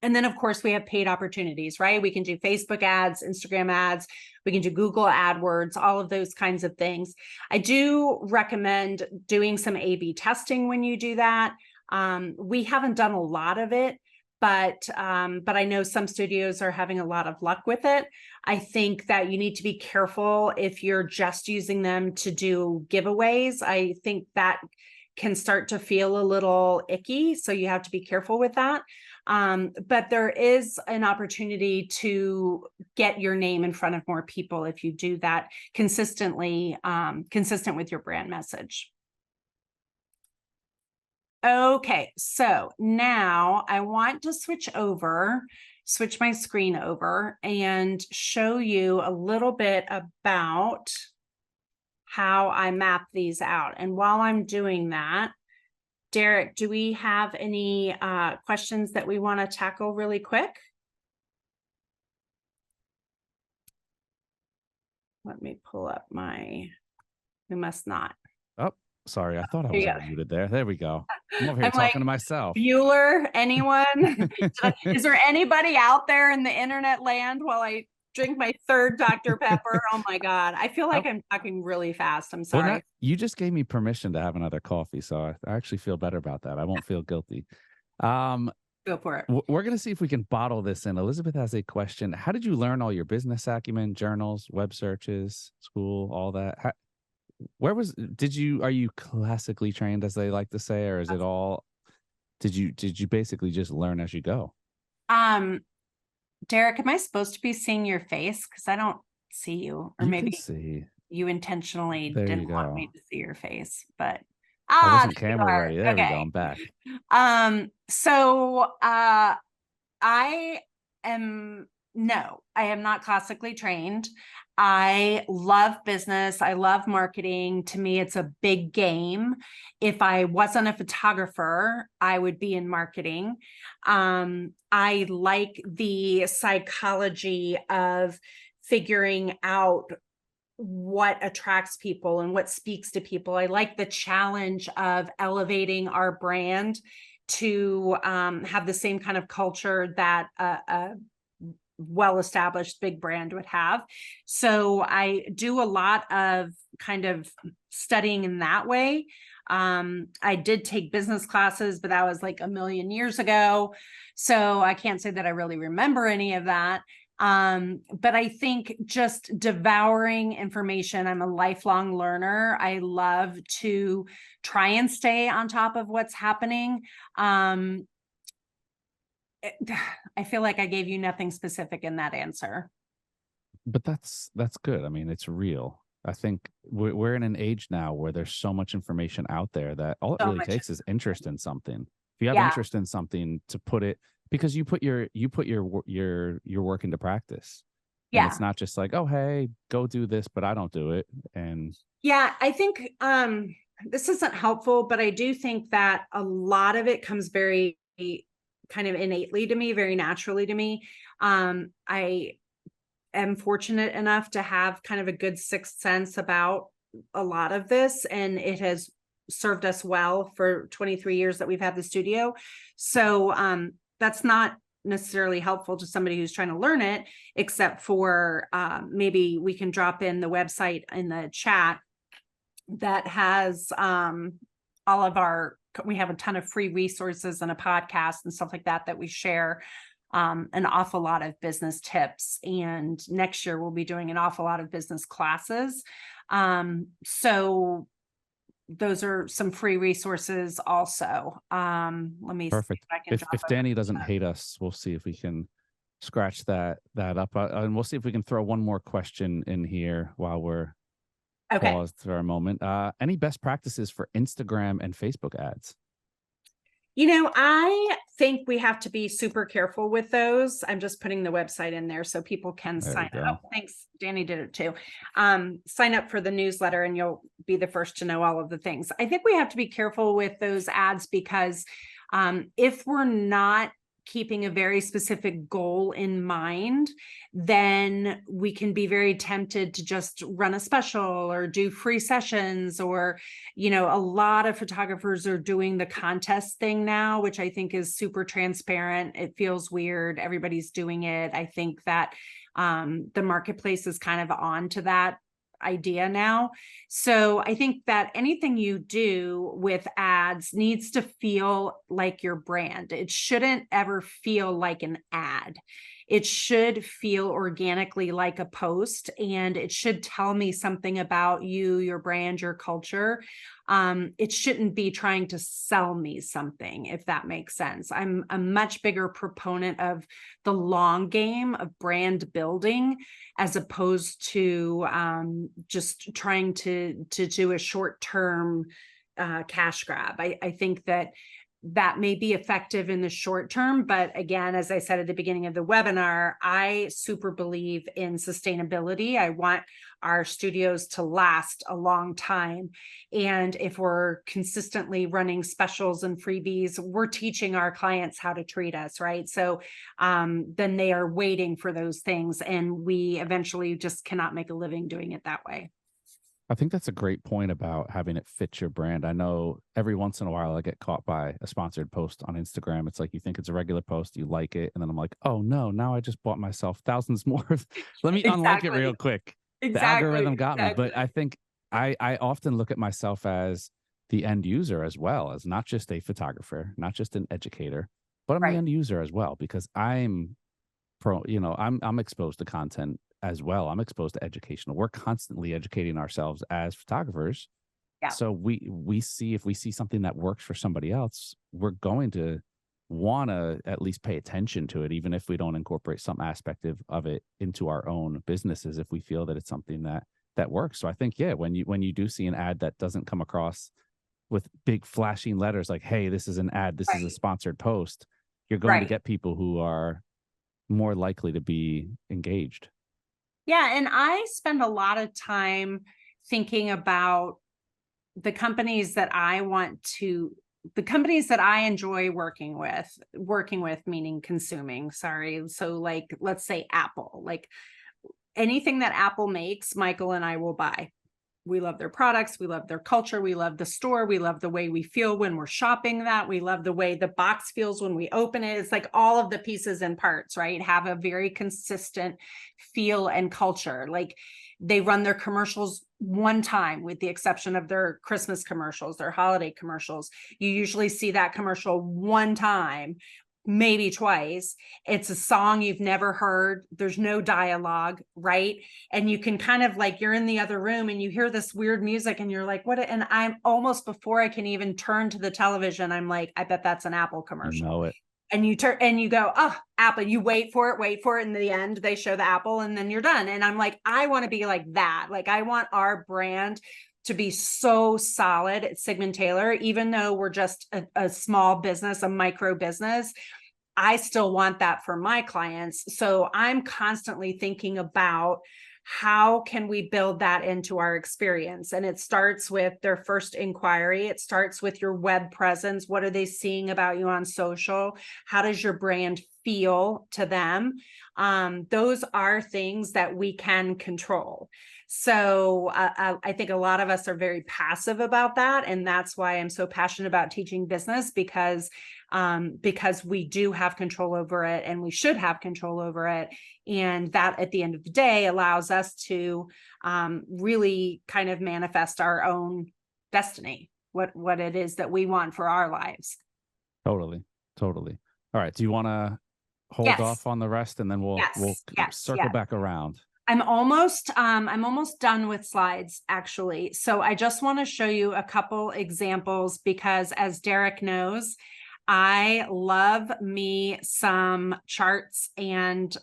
And then, of course, we have paid opportunities, right? We can do Facebook ads, Instagram ads, we can do Google AdWords, all of those kinds of things. I do recommend doing some A/B testing when you do that. We haven't done a lot of it, but I know some studios are having a lot of luck with it. I think that you need to be careful if you're just using them to do giveaways. I think that can start to feel a little icky, so you have to be careful with that. But there is an opportunity to get your name in front of more people if you do that consistently, consistent with your brand message. Okay, so now I want to switch my screen over and show you a little bit about how I map these out. And while I'm doing that, Derek, do we have any questions that we want to tackle really quick? Let me pull up we must not. Oh, sorry. I thought I was muted there. There we go. I'm over here talking to myself. Bueller, anyone? Is there anybody out there in the internet land while I drink my 3rd Dr. Pepper? Oh my God. I feel like I'm talking really fast. I'm sorry. Well, you just gave me permission to have another coffee. So I actually feel better about that. I won't feel guilty. Go for it. We're going to see if we can bottle this in. Elizabeth has a question. How did you learn all your business acumen, journals, web searches, school, all that? Are you classically trained, as they like to say, or is it all, did you basically just learn as you go? Um, Derek, am I supposed to be seeing your face? Because I don't see you, or You can maybe see. you intentionally There you didn't want go. me to see your face, but I wasn't there you camera are. ready. There we go. Okay. I'm back. So I am no, I am not classically trained. I love business. I love marketing. To me, it's a big game. If I wasn't a photographer, I would be in marketing. I like the psychology of figuring out what attracts people and what speaks to people. I like the challenge of elevating our brand to have the same kind of culture that a well-established big brand would have. So I do a lot of kind of studying in that way. I did take business classes, but that was like a million years ago. So I can't say that I really remember any of that. But I think just devouring information, I'm a lifelong learner. I love to try and stay on top of what's happening. I feel like I gave you nothing specific in that answer. But that's good. I mean, it's real. I think we're in an age now where there's so much information out there that all it So really much. takes is interest in something. If you have Yeah. interest in something, to put it, because you put your work into practice, and Yeah. it's not just like, oh, hey, go do this, but I don't do it. And Yeah, I think this isn't helpful, but I do think that a lot of it comes very kind of innately to me, very naturally to me. I am fortunate enough to have kind of a good sixth sense about a lot of this, and it has served us well for 23 years that we've had the studio. So that's not necessarily helpful to somebody who's trying to learn it, except for maybe we can drop in the website in the chat that has all of our, we have a ton of free resources and a podcast and stuff like that we share an awful lot of business tips. And next year we'll be doing an awful lot of business classes. So those are some free resources also. Let me perfect. see if I can drop If Danny doesn't hate us, we'll see if we can scratch that up, and we'll see if we can throw one more question in here while we're paused for a moment. Any best practices for Instagram and Facebook ads? You know, I think we have to be super careful with those. I'm just putting the website in there so people can sign up. Thanks. Danny did it too. Sign up for the newsletter and you'll be the first to know all of the things. I think we have to be careful with those ads because if we're not keeping a very specific goal in mind, then we can be very tempted to just run a special or do free sessions, or, you know, a lot of photographers are doing the contest thing now, which I think is super transparent. It feels weird. Everybody's doing it. I think that the marketplace is kind of on to that idea now. So I think that anything you do with ads needs to feel like your brand. It shouldn't ever feel like an ad. It should feel organically like a post, and it should tell me something about you, your brand, your culture. It shouldn't be trying to sell me something, if that makes sense. I'm a much bigger proponent of the long game of brand building, as opposed to just trying to do a short-term cash grab. I think that may be effective in the short term, but again, as I said at the beginning of the webinar, I super believe in sustainability. I want our studios to last a long time. And if we're consistently running specials and freebies, we're teaching our clients how to treat us, right? So then they are waiting for those things, and we eventually just cannot make a living doing it that way. I think that's a great point about having it fit your brand. I know every once in a while I get caught by a sponsored post on Instagram. It's like, you think it's a regular post, you like it, and then I'm like, oh no, now I just bought myself thousands more. Let me unlike it real quick. The algorithm got me. But I think I often look at myself as the end user as well, as not just a photographer, not just an educator, but I'm the Right. end user as well, because I'm exposed to content as well. I'm exposed to educational. We're constantly educating ourselves as photographers. Yeah. So we see, if we see something that works for somebody else, we're going to want to at least pay attention to it, even if we don't incorporate some aspect of it into our own businesses, if we feel that it's something that works. So I think, yeah, when you do see an ad that doesn't come across with big flashing letters like, hey, this is an ad, this is a Right. sponsored post, you're going to Right. get people who are more likely to be engaged. Yeah. And I spend a lot of time thinking about the companies that I want to, the companies that I enjoy working with meaning consuming, sorry. So like, let's say Apple, like anything that Apple makes, Michael and I will buy. We love their products. We love their culture. We love the store. We love the way we feel when we're shopping that. We love the way the box feels when we open it. It's like all of the pieces and parts, right? Have a very consistent feel and culture. Like they run their commercials one time, with the exception of their Christmas commercials, their holiday commercials. You usually see that commercial one time, maybe twice. It's a song you've never heard. There's no dialogue, right? And you can kind of like, you're in the other room and you hear this weird music and you're like, what? And I'm almost, before I can even turn to the television, I'm like, I bet that's an Apple You commercial. know it. And you turn and you go, oh, Apple, you wait for it. In the end, they show the Apple and then you're done. And I'm like, I want to be like that. Like, I want our brand to be so solid at Sigmon Taylor, even though we're just a small business, a micro business. I still want that for my clients. So I'm constantly thinking about how can we build that into our experience? And it starts with their first inquiry. It starts with your web presence. What are they seeing about you on social? How does your brand feel to them? Those are things that we can control. So I think a lot of us are very passive about that. And that's why I'm so passionate about teaching business, because we do have control over it and we should have control over it. And that at the end of the day allows us to really kind of manifest our own destiny, what it is that we want for our lives. Totally. Totally. All right. Do you want to hold Yes. off on the rest and then we'll Yes. circle back around? I'm almost done with slides, actually. So I just want to show you a couple examples because, as Derek knows, I love me some charts and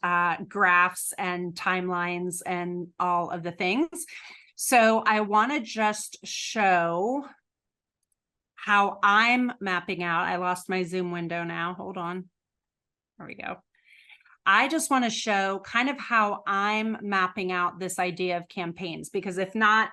graphs and timelines and all of the things. So I want to just show how I'm mapping out. I lost my Zoom window now. Hold on. There we go. I just want to show kind of how I'm mapping out this idea of campaigns, because if not,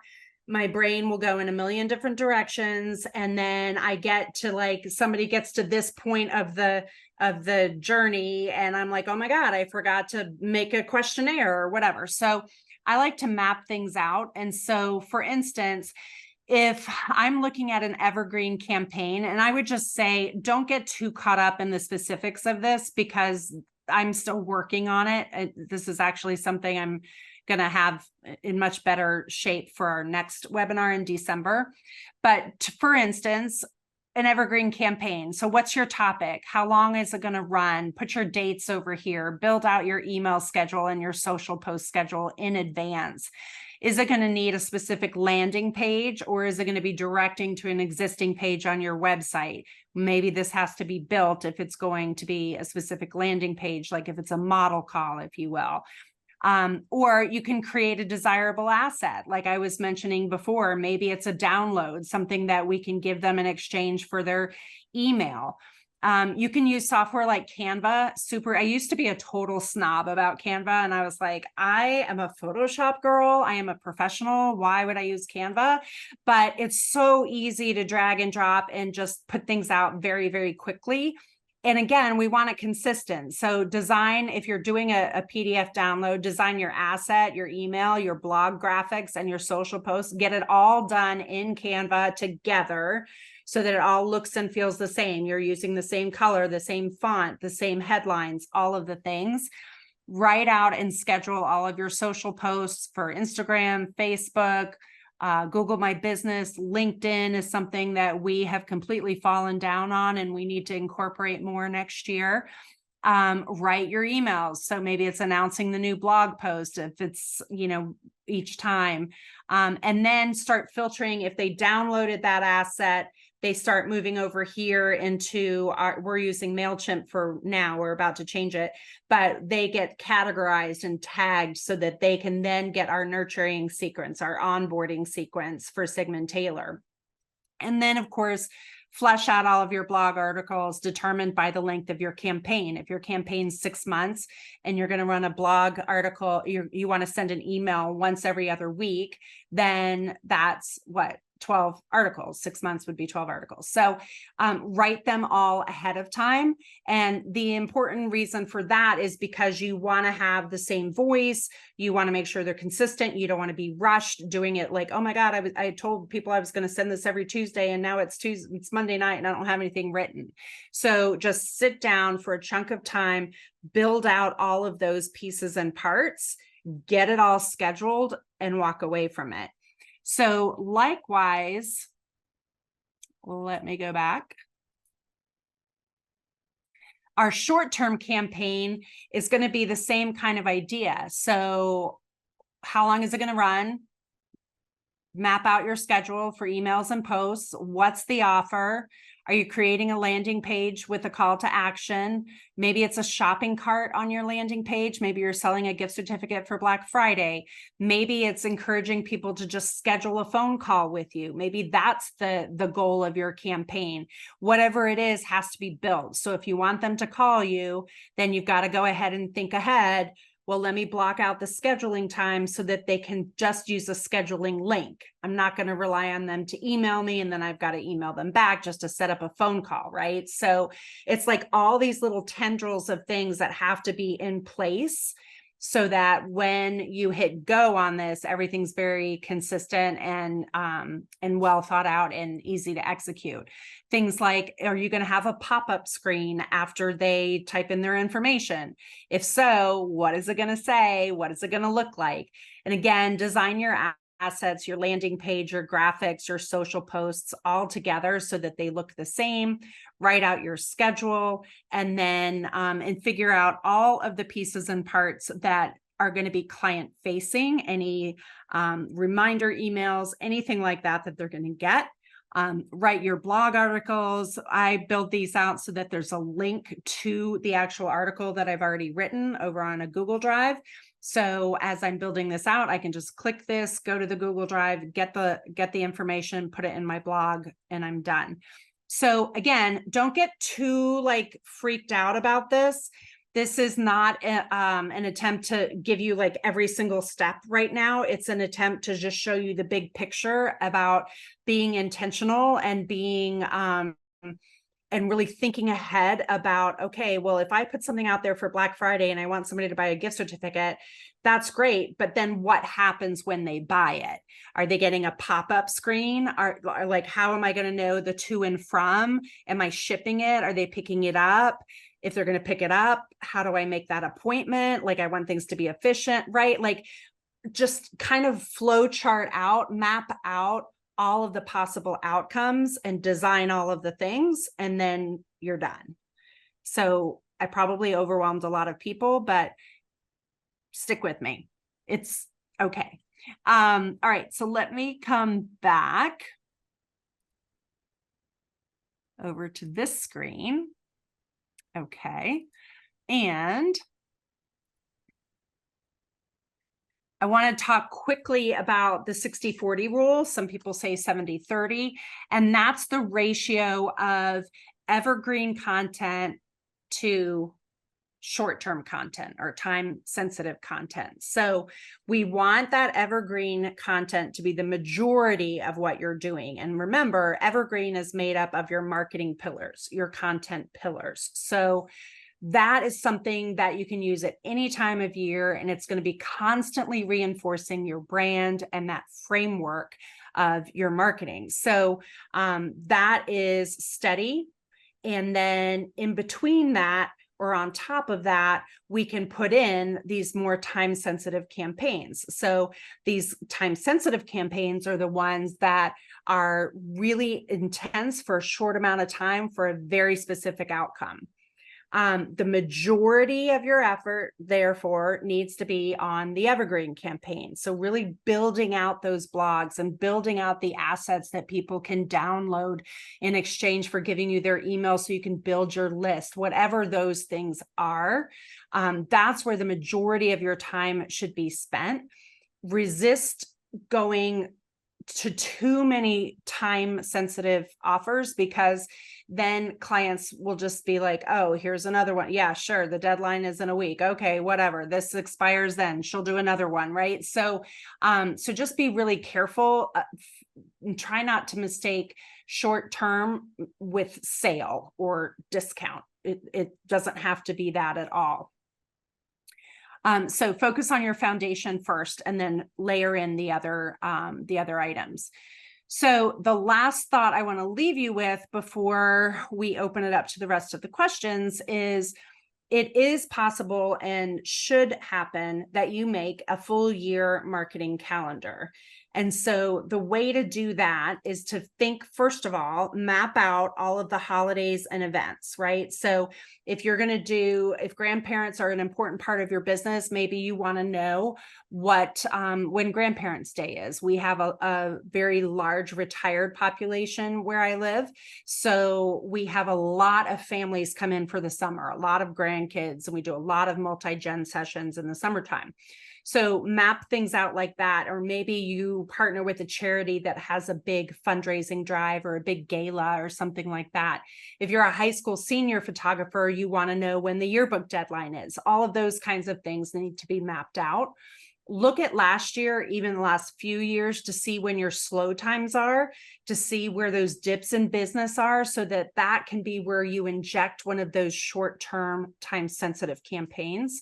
my brain will go in a million different directions. And then I get to like, somebody gets to this point of the journey and I'm like, oh my God, I forgot to make a questionnaire or whatever. So I like to map things out. And so for instance, if I'm looking at an evergreen campaign, and I would just say, don't get too caught up in the specifics of this because I'm still working on it. This is actually something I'm going to have in much better shape for our next webinar in December. But for instance, an evergreen campaign. So what's your topic? How long is it going to run? Put your dates over here, build out your email schedule and your social post schedule in advance. Is it going to need a specific landing page, or is it going to be directing to an existing page on your website? Maybe this has to be built if it's going to be a specific landing page, like if it's a model call, if you will. Or you can create a desirable asset. Like I was mentioning before, maybe it's a download, something that we can give them in exchange for their email. You can use software like Canva. I used to be a total snob about Canva. And I was like, I am a Photoshop girl. I am a professional. Why would I use Canva? But it's so easy to drag and drop and just put things out very, very quickly. And again, we want it consistent. So design, if you're doing a PDF download, design your asset, your email, your blog graphics, and your social posts. Get it all done in Canva together so that it all looks and feels the same. You're using the same color, the same font, the same headlines, all of the things. Write out and schedule all of your social posts for Instagram, Facebook, Google My Business, LinkedIn is something that we have completely fallen down on, and we need to incorporate more next year. Write your emails. So maybe it's announcing the new blog post if it's, each time. And then start filtering. If they downloaded that asset, they start moving over here into we're using MailChimp for now, we're about to change it, but they get categorized and tagged so that they can then get our nurturing sequence, our onboarding sequence for Sigmon Taylor. And then of course, flesh out all of your blog articles determined by the length of your campaign. If your campaign's 6 months and you're going to run a blog article, you want to send an email once every other week, then that's what? 12 articles. 6 months would be 12 articles. So write them all ahead of time. And the important reason for that is because you want to have the same voice. You want to make sure they're consistent. You don't want to be rushed doing it like, oh my God, I told people I was going to send this every Tuesday, and now it's Tuesday, it's Monday night, and I don't have anything written. So just sit down for a chunk of time, build out all of those pieces and parts, get it all scheduled, and walk away from it. So likewise, let me go back. Our short-term campaign is going to be the same kind of idea. So how long is it going to run? Map out your schedule for emails and posts. What's the offer? Are you creating a landing page with a call to action? Maybe it's a shopping cart on your landing page. Maybe you're selling a gift certificate for Black Friday. Maybe it's encouraging people to just schedule a phone call with you. Maybe that's the goal of your campaign. Whatever it is has to be built. So if you want them to call you, then you've got to go ahead and think ahead. Well, let me block out the scheduling time so that they can just use a scheduling link. I'm not going to rely on them to email me, and then I've got to email them back just to set up a phone call, right? So it's like all these little tendrils of things that have to be in place so that when you hit go on this, everything's very consistent and well thought out and easy to execute. Things like, are you going to have a pop-up screen after they type in their information? If so, what is it going to say? What is it going to look like? And again, design your assets, your landing page, your graphics, your social posts all together so that they look the same. Write out your schedule, and then and figure out all of the pieces and parts that are going to be client facing, any reminder emails, anything like that they're going to get. Write your blog articles. I build these out so that there's a link to the actual article that I've already written over on a Google Drive. So as I'm building this out, I can just click this, go to the Google Drive, get the information, put it in my blog, and I'm done. So again, don't get too freaked out about this. This is not an attempt to give you every single step right now. It's an attempt to just show you the big picture about being intentional and being and really thinking ahead about, okay, well, if I put something out there for Black Friday and I want somebody to buy a gift certificate, that's great. But then what happens when they buy it? Are they getting a pop-up screen? Are how am I going to know the to and from? Am I shipping it? Are they picking it up? If they're going to pick it up, how do I make that appointment? I want things to be efficient, right? Just kind of flow chart out, map out all of the possible outcomes and design all of the things, and then you're done. So I probably overwhelmed a lot of people, but stick with me. It's okay. All right. So let me come back over to this screen. Okay. And I want to talk quickly about the 60-40 rule. Some people say 70-30, and that's the ratio of evergreen content to short-term content or time-sensitive content. So we want that evergreen content to be the majority of what you're doing. And remember, evergreen is made up of your marketing pillars, your content pillars. So that is something that you can use at any time of year, and it's going to be constantly reinforcing your brand and that framework of your marketing. So that is steady. And then in between that, or on top of that, we can put in these more time sensitive campaigns. So these time sensitive campaigns are the ones that are really intense for a short amount of time for a very specific outcome. The majority of your effort, therefore, needs to be on the Evergreen campaign. So really building out those blogs and building out the assets that people can download in exchange for giving you their email so you can build your list, whatever those things are. That's where the majority of your time should be spent. Resist going to too many time sensitive offers, because then clients will just be like, oh, here's another one. Yeah, sure. The deadline is in a week. Okay, whatever. This expires then. She'll do another one, right? So just be really careful and try not to mistake short term with sale or discount. It doesn't have to be that at all. So focus on your foundation first and then layer in the other items. So the last thought I want to leave you with before we open it up to the rest of the questions is, it is possible and should happen that you make a full year marketing calendar. And so the way to do that is to think, first of all, map out all of the holidays and events, right? So if grandparents are an important part of your business, maybe you want to know when Grandparents' Day is. We have a very large retired population where I live. So we have a lot of families come in for the summer, a lot of grandkids, and we do a lot of multi-gen sessions in the summertime. So map things out like that, or maybe you partner with a charity that has a big fundraising drive or a big gala or something like that. If you're a high school senior photographer, you want to know when the yearbook deadline is. All of those kinds of things need to be mapped out. Look at last year, even the last few years, to see when your slow times are, to see where those dips in business are, so that can be where you inject one of those short-term time-sensitive campaigns.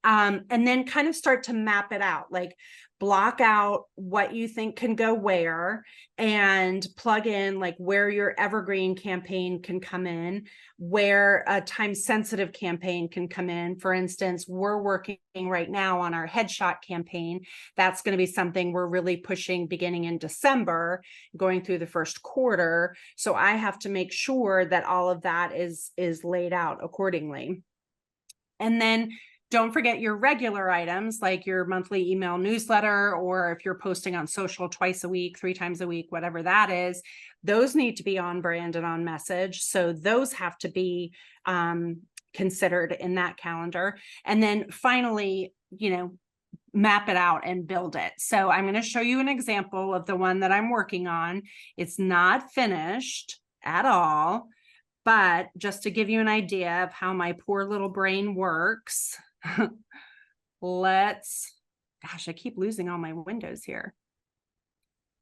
And then kind of start to map it out, like block out what you think can go where and plug in like where your evergreen campaign can come in, where a time sensitive campaign can come in. For instance, we're working right now on our headshot campaign. That's going to be something we're really pushing beginning in December, going through the first quarter. So I have to make sure that all of that is laid out accordingly. And then don't forget your regular items like your monthly email newsletter, or if you're posting on social twice a week, 3 times a week, whatever that is, those need to be on brand and on message. So those have to be considered in that calendar. And then finally, map it out and build it. So I'm going to show you an example of the one that I'm working on. It's not finished at all, but just to give you an idea of how my poor little brain works, gosh, I keep losing all my windows here.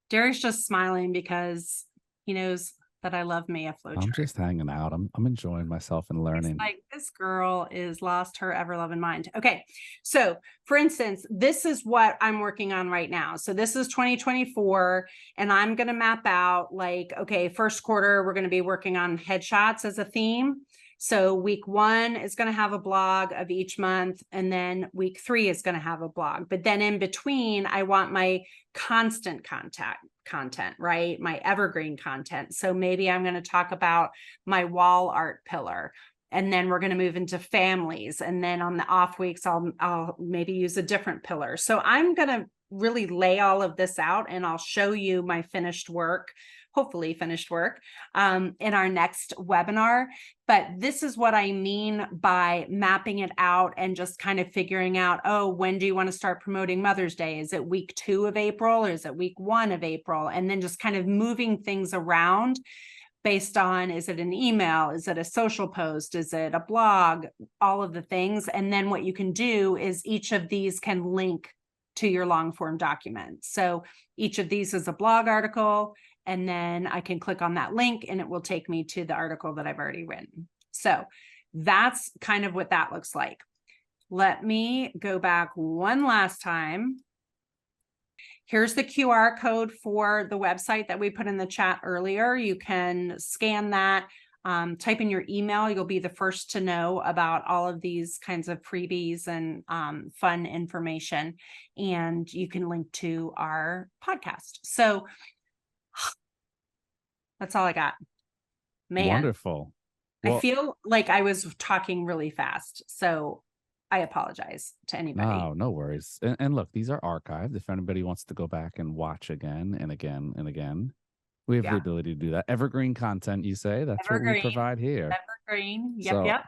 Derek's just smiling because he knows that I love me a flowchart. I'm just hanging out. I'm enjoying myself and learning. He's like, this girl is lost her ever loving mind. Okay. So for instance, this is what I'm working on right now. So this is 2024, and I'm going to map out like, okay, first quarter, we're going to be working on headshots as a theme. So week 1 is going to have a blog of each month, and then week 3 is going to have a blog. But then in between, I want my constant content, right? My evergreen content. So maybe I'm going to talk about my wall art pillar, and then we're going to move into families. And then on the off weeks, I'll maybe use a different pillar. So I'm going to really lay all of this out, and I'll show you my finished work, hopefully finished work, in our next webinar. But this is what I mean by mapping it out and just kind of figuring out, oh, when do you want to start promoting Mother's Day? Is it week 2 of April, or is it week 1 of April? And then just kind of moving things around based on, is it an email? Is it a social post? Is it a blog? All of the things. And then what you can do is each of these can link to your long form document. So each of these is a blog article, and then I can click on that link and it will take me to the article that I've already written. So that's kind of what that looks like. Let me go back one last time. Here's the QR code for the website that we put in the chat earlier. You can scan that. type in your email. You'll be the first to know about all of these kinds of freebies and fun information. And you can link to our podcast. So that's all I got. Man, Wonderful. I Well, feel like I was talking really fast. So I apologize to anybody. no worries. And look, these are archived. If anybody wants to go back and watch again and again and again, we have the Yeah. ability to do that. Evergreen content, you say? That's what we Evergreen. provide here. Evergreen. Yep. So Yep.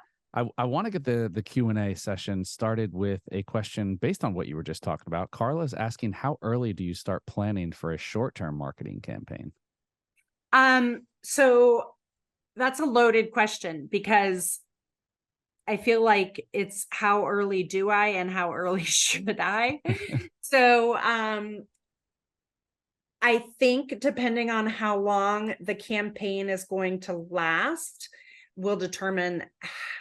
I want to get the Q&A session started with a question based on what you were just talking about. Carla's asking, how early do you start planning for a short-term marketing campaign? So that's a loaded question because I feel like it's how early do I and how early should I? So I think depending on how long the campaign is going to last will determine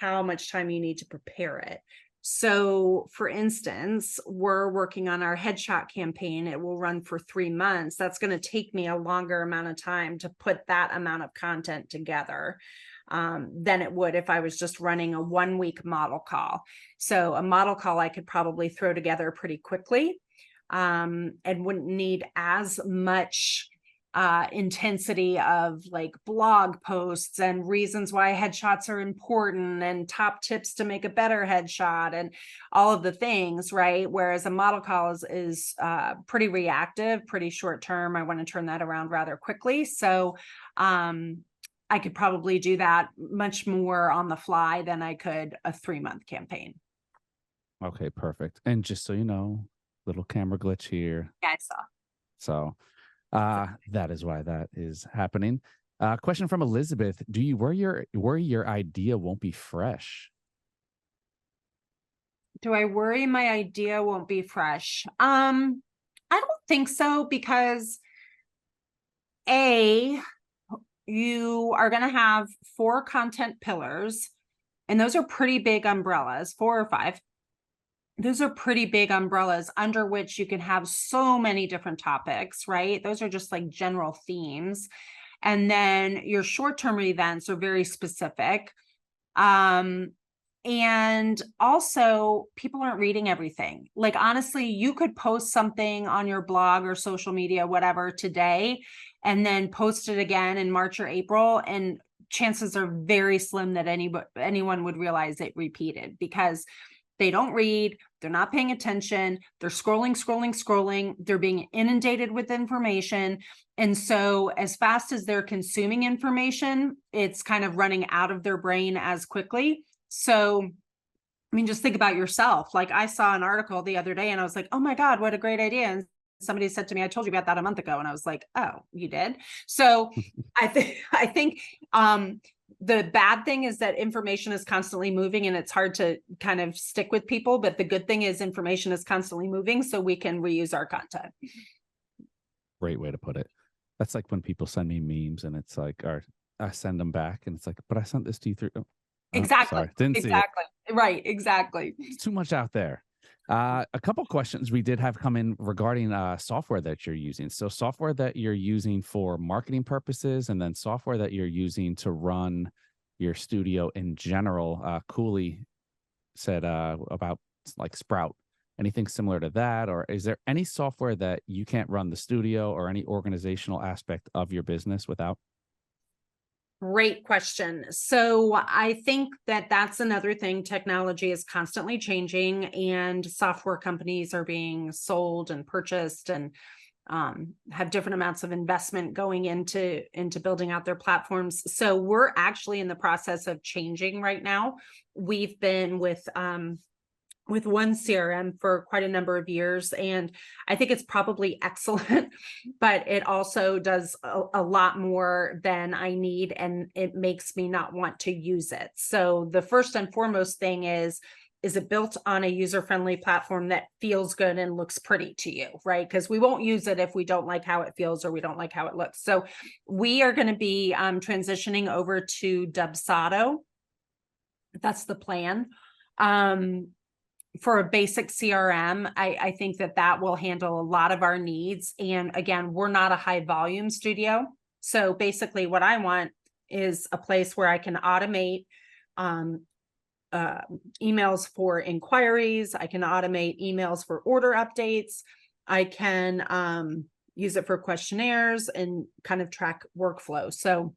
how much time you need to prepare it. So for instance, we're working on our headshot campaign. It will run for 3 months. That's going to take me a longer amount of time to put that amount of content together than it would if I was just running a 1-week model call. So a model call I could probably throw together pretty quickly and wouldn't need as much intensity of like blog posts and reasons why headshots are important and top tips to make a better headshot and all of the things, right? Whereas a model call is pretty reactive, pretty short term. I want to turn that around rather quickly. So I could probably do that much more on the fly than I could a 3-month campaign. Okay, perfect. And just so you know, little camera glitch here. Yeah, I saw. So that is why that is happening. Question from Elizabeth. Do you worry your idea won't be fresh? Do I worry my idea won't be fresh? I don't think so because you are going to have 4 content pillars, and those are pretty big umbrellas, 4 or 5. Those are pretty big umbrellas under which you can have so many different topics, right? Those are just like general themes. And then your short-term events are very specific. And also people aren't reading everything. Like, honestly, you could post something on your blog or social media, whatever, today, and then post it again in March or April. And chances are very slim that anyone would realize it repeated because they don't read, they're not paying attention, they're scrolling, they're being inundated with information. And so as fast as they're consuming information, it's kind of running out of their brain as quickly. So, I mean, just think about yourself. Like, I saw an article the other day and I was like, oh my God, what a great idea. And somebody said to me, I told you about that a month ago. And I was like, oh, you did? So I think the bad thing is that information is constantly moving and it's hard to kind of stick with people. But the good thing is information is constantly moving, so we can reuse our content. Great way to put it. That's like when people send me memes and it's like, or I send them back and it's like, but I sent this to you through. Exactly. Sorry, didn't see it. Right. Exactly. It's too much out there. A couple questions we did have come in regarding software that you're using. So software that you're using for marketing purposes, and then software that you're using to run your studio in general. Cooley said about like Sprout. Anything similar to that? Or is there any software that you can't run the studio or any organizational aspect of your business without? Great question. So I think that that's another thing. Technology is constantly changing and software companies are being sold and purchased and have different amounts of investment going into building out their platforms. So we're actually in the process of changing right now. We've been with one CRM for quite a number of years, and I think it's probably excellent, but it also does a lot more than I need, and it makes me not want to use it. So the first and foremost thing is it built on a user-friendly platform that feels good and looks pretty to you, right? Because we won't use it if we don't like how it feels or we don't like how it looks. So we are going to be transitioning over to Dubsado. That's the plan. For a basic CRM, I think that will handle a lot of our needs. And again, we're not a high volume studio. So basically what I want is a place where I can automate um, emails for inquiries. I can automate emails for order updates. I can use it for questionnaires and kind of track workflow. So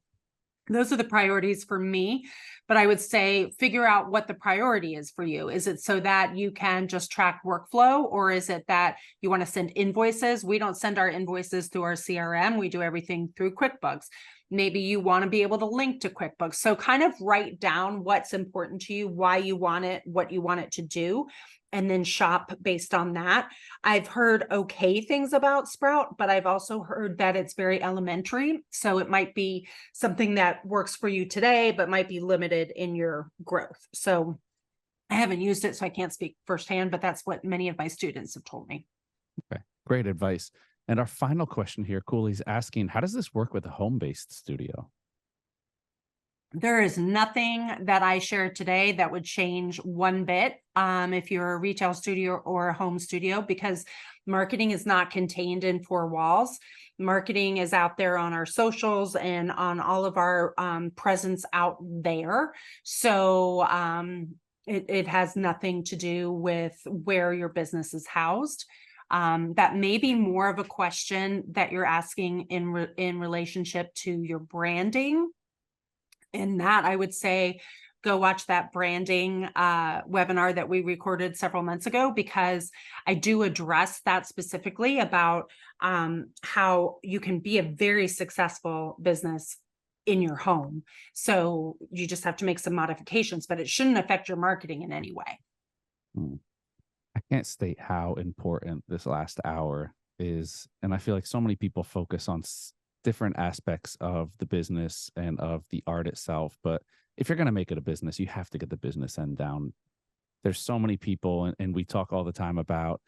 those are the priorities for me, but I would say figure out what the priority is for you. Is it so that you can just track workflow, or is it that you want to send invoices? We don't send our invoices through our CRM. We do everything through QuickBooks. Maybe you want to be able to link to QuickBooks. So kind of write down what's important to you, why you want it, what you want it to do, and then shop based on that. I've heard okay things about Sprout, but I've also heard that it's very elementary. So it might be something that works for you today, but might be limited in your growth. So I haven't used it, so I can't speak firsthand, but that's what many of my students have told me. Okay, great advice. And our final question here, Cooley's asking, how does this work with a home-based studio? There is nothing that I shared today that would change one bit if you're a retail studio or a home studio, because marketing is not contained in four walls. Marketing is out there on our socials and on all of our presence out there. So it has nothing to do with where your business is housed. That may be more of a question that you're asking in relationship to your branding. And that I would say, go watch that branding webinar that we recorded several months ago, because I do address that specifically about how you can be a very successful business in your home. So you just have to make some modifications, but it shouldn't affect your marketing in any way. I can't state how important this last hour is. And I feel like so many people focus on different aspects of the business and of the art itself. But if you're going to make it a business, you have to get the business end down. There's so many people, and we talk all the time about,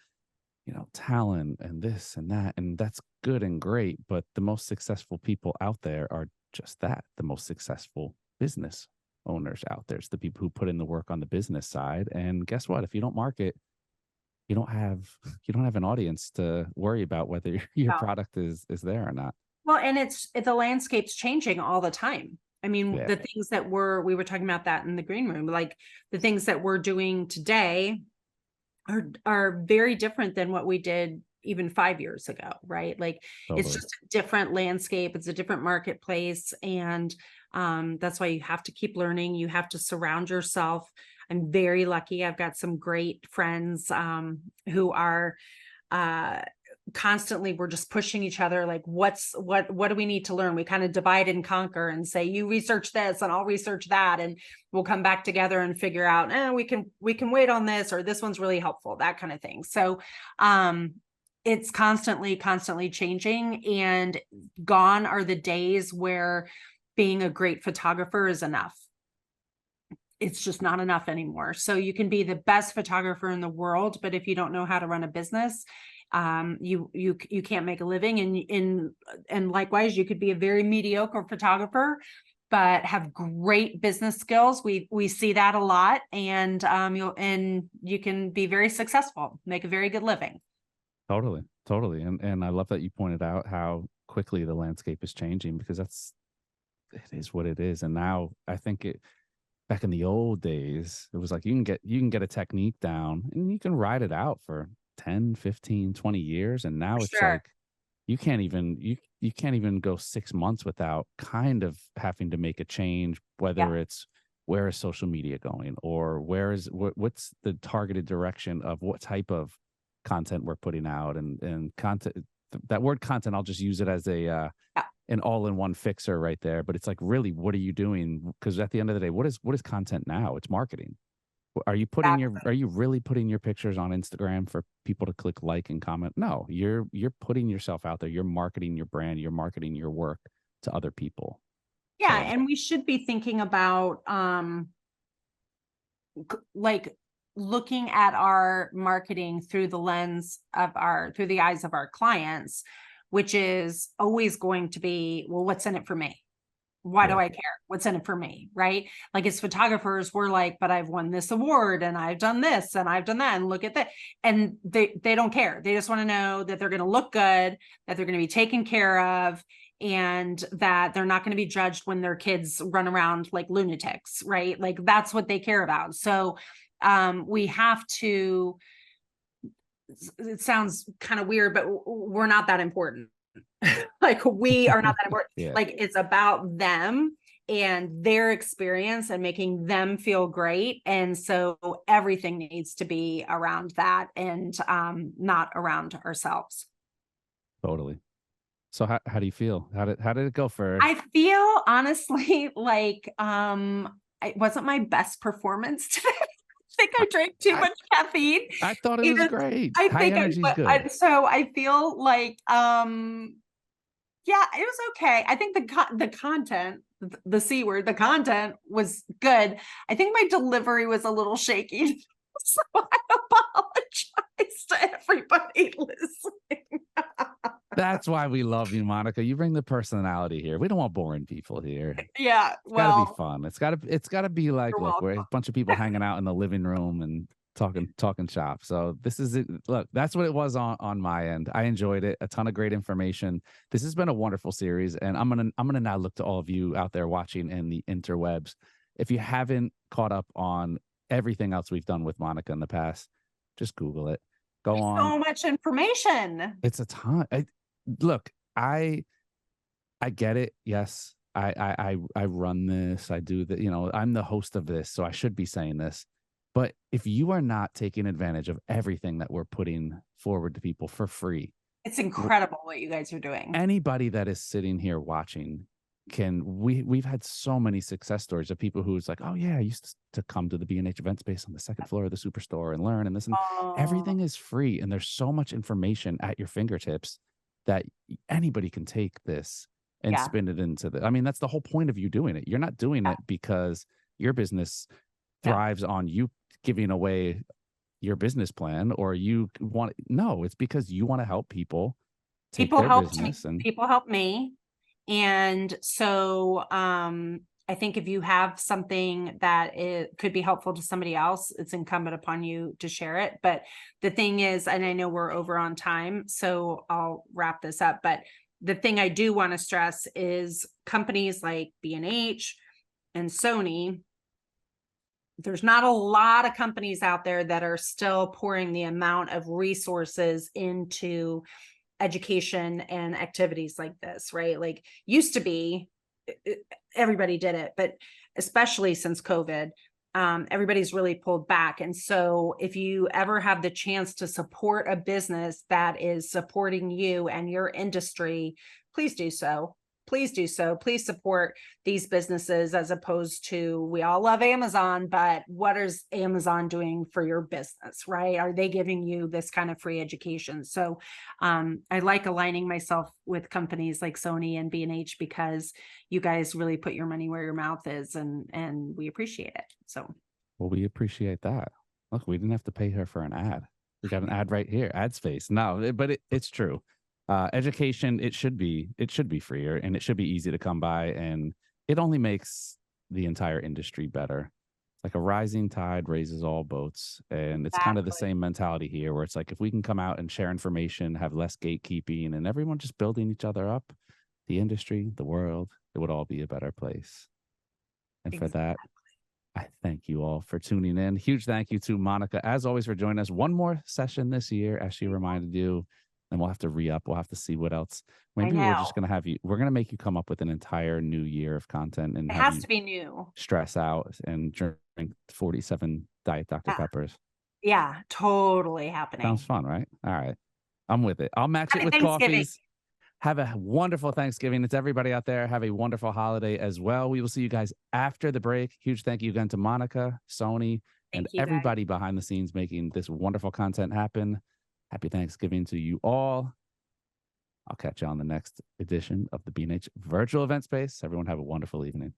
talent and this and that, and that's good and great. But the most successful people out there are just that, the most successful business owners out there. It's the people who put in the work on the business side. And guess what? If you don't market, you don't have an audience to worry about whether your product is there or not. Well, and the landscape's changing all the time. I mean, Yeah. the things that we were talking about that in the green room, like the things that we're doing today are very different than what we did even 5 years ago, right? Like Totally. It's just a different landscape. It's a different marketplace. And that's why you have to keep learning. You have to surround yourself. I'm very lucky. I've got some great friends who are constantly, we're just pushing each other, like what do we need to learn? We kind of divide and conquer and say, you research this and I'll research that, and we'll come back together and figure out, we can wait on this, or this one's really helpful, that kind of thing. So it's constantly changing, and gone are the days where being a great photographer is enough. It's just not enough anymore. So you can be the best photographer in the world, but if you don't know how to run a business, you can't make a living. And likewise, you could be a very mediocre photographer, but have great business skills. We see that a lot, and you can be very successful, make a very good living. Totally. And I love that you pointed out how quickly the landscape is changing, because it is what it is. And now I think back in the old days, it was like you can get a technique down and you can ride it out for 10, 15, 20 years. And now it's like you can't even go 6 months without kind of having to make a change, whether it's where is social media going, or what's the targeted direction of what type of content we're putting out, and content. That word content, I'll just use it as an all-in-one fixer right there. But it's like, really, what are you doing? Because at the end of the day, what is content now? It's marketing. Are you really putting your pictures on Instagram for people to click like and comment? No, you're putting yourself out there. You're marketing your brand. You're marketing your work to other people. Yeah, and we should be thinking about like looking at our marketing through the eyes of our clients, which is always going to be, well, what's in it for me? Why do I care? What's in it for me? Right? Like, as photographers, we're like, but I've won this award and I've done this and I've done that, and look at that. And they don't care. They just want to know that they're going to look good, that they're going to be taken care of, and that they're not going to be judged when their kids run around like lunatics, right? Like that's what they care about. So we have to, it sounds kind of weird, but we're not that important. Like we are not that important. Yeah, Like it's about them and their experience and making them feel great. And so everything needs to be around that and not around ourselves. totally. So how do you feel? How did it go for? I feel honestly like it wasn't my best performance today. I think I drank too I much caffeine. I thought it was And great. I High think energy is good. so I feel like yeah, it was okay. I think the content, the C word, the content was good. I think my delivery was a little shaky. So I apologize to everybody listening. That's why we love you, Monica. You bring the personality here. We don't want boring people here. Yeah, It's got to be well, fun. It's got to be like, you're look, we're a welcome. bunch of people hanging out in the living room and talking shop. So this is it. Look, that's what it was on my end. I enjoyed it. A ton of great information. This has been a wonderful series, and I'm gonna now look to all of you out there watching in the interwebs. If you haven't caught up on everything else we've done with Monica in the past, just Google it. Go There's on. so much information. It's a ton. Look, I get it. Yes. I run this. I do that. I'm the host of this, so I should be saying this. But if you are not taking advantage of everything that we're putting forward to people for free, It's incredible what you guys are doing. anybody that is sitting here watching we've had so many success stories of people who's like, oh yeah, I used to come to the B&H event space on the second floor of the Superstore and learn and this and Oh, everything is free. And there's so much information at your fingertips that anybody can take this and yeah, spin it into I mean, that's the whole point of you doing it. You're not doing yeah, it because your business yeah. thrives on you giving away your business plan or no, it's because you want to help people take People their helped me. business and People helped me. And so I think if you have something that it could be helpful to somebody else, it's incumbent upon you to share it. But the thing is, and I know we're over on time, so I'll wrap this up. But the thing I do want to stress is companies like B&H and Sony, there's not a lot of companies out there that are still pouring the amount of resources into education and activities like this, right? Like used to be, everybody did it, but especially since COVID, everybody's really pulled back. And so if you ever have the chance to support a business that is supporting you and your industry, please do so. Please do so. Please support these businesses as opposed to, we all love Amazon, but what is Amazon doing for your business, right? Are they giving you this kind of free education? So I like aligning myself with companies like Sony and B&H because you guys really put your money where your mouth is, and we appreciate it. So well, we appreciate that. Look, we didn't have to pay her for an ad. We got an ad right here, ad space. No, but it's true. Education, it should be freer and it should be easy to come by, and it only makes the entire industry better. Like a rising tide raises all boats, and it's kind of the exactly. same mentality here, where it's like if we can come out and share information, have less gatekeeping, and everyone just building each other up, the industry, the world, it would all be a better place. And for that, I thank you all for tuning in. Huge thank you to Monica, as always, for joining us. One more session this year, as she reminded you, and we'll have to re-up. We'll have to see what else. I Maybe we're know just going to we're going to make you come up with an entire new year of content and it have has you to be new. stress out and drink 47 Diet Dr. Yeah, Peppers. yeah, totally Sounds happening. fun, right? All right. I'm with it. I'll match it Happy with Thanksgiving. coffees. Have a wonderful Thanksgiving. It's everybody out there. Have a wonderful holiday as well. We will see you guys after the break. Huge thank you again to Monica, Sony, and Thank you guys. everybody behind the scenes making this wonderful content happen. Happy Thanksgiving to you all. I'll catch you on the next edition of the B&H Virtual Event Space. Everyone have a wonderful evening.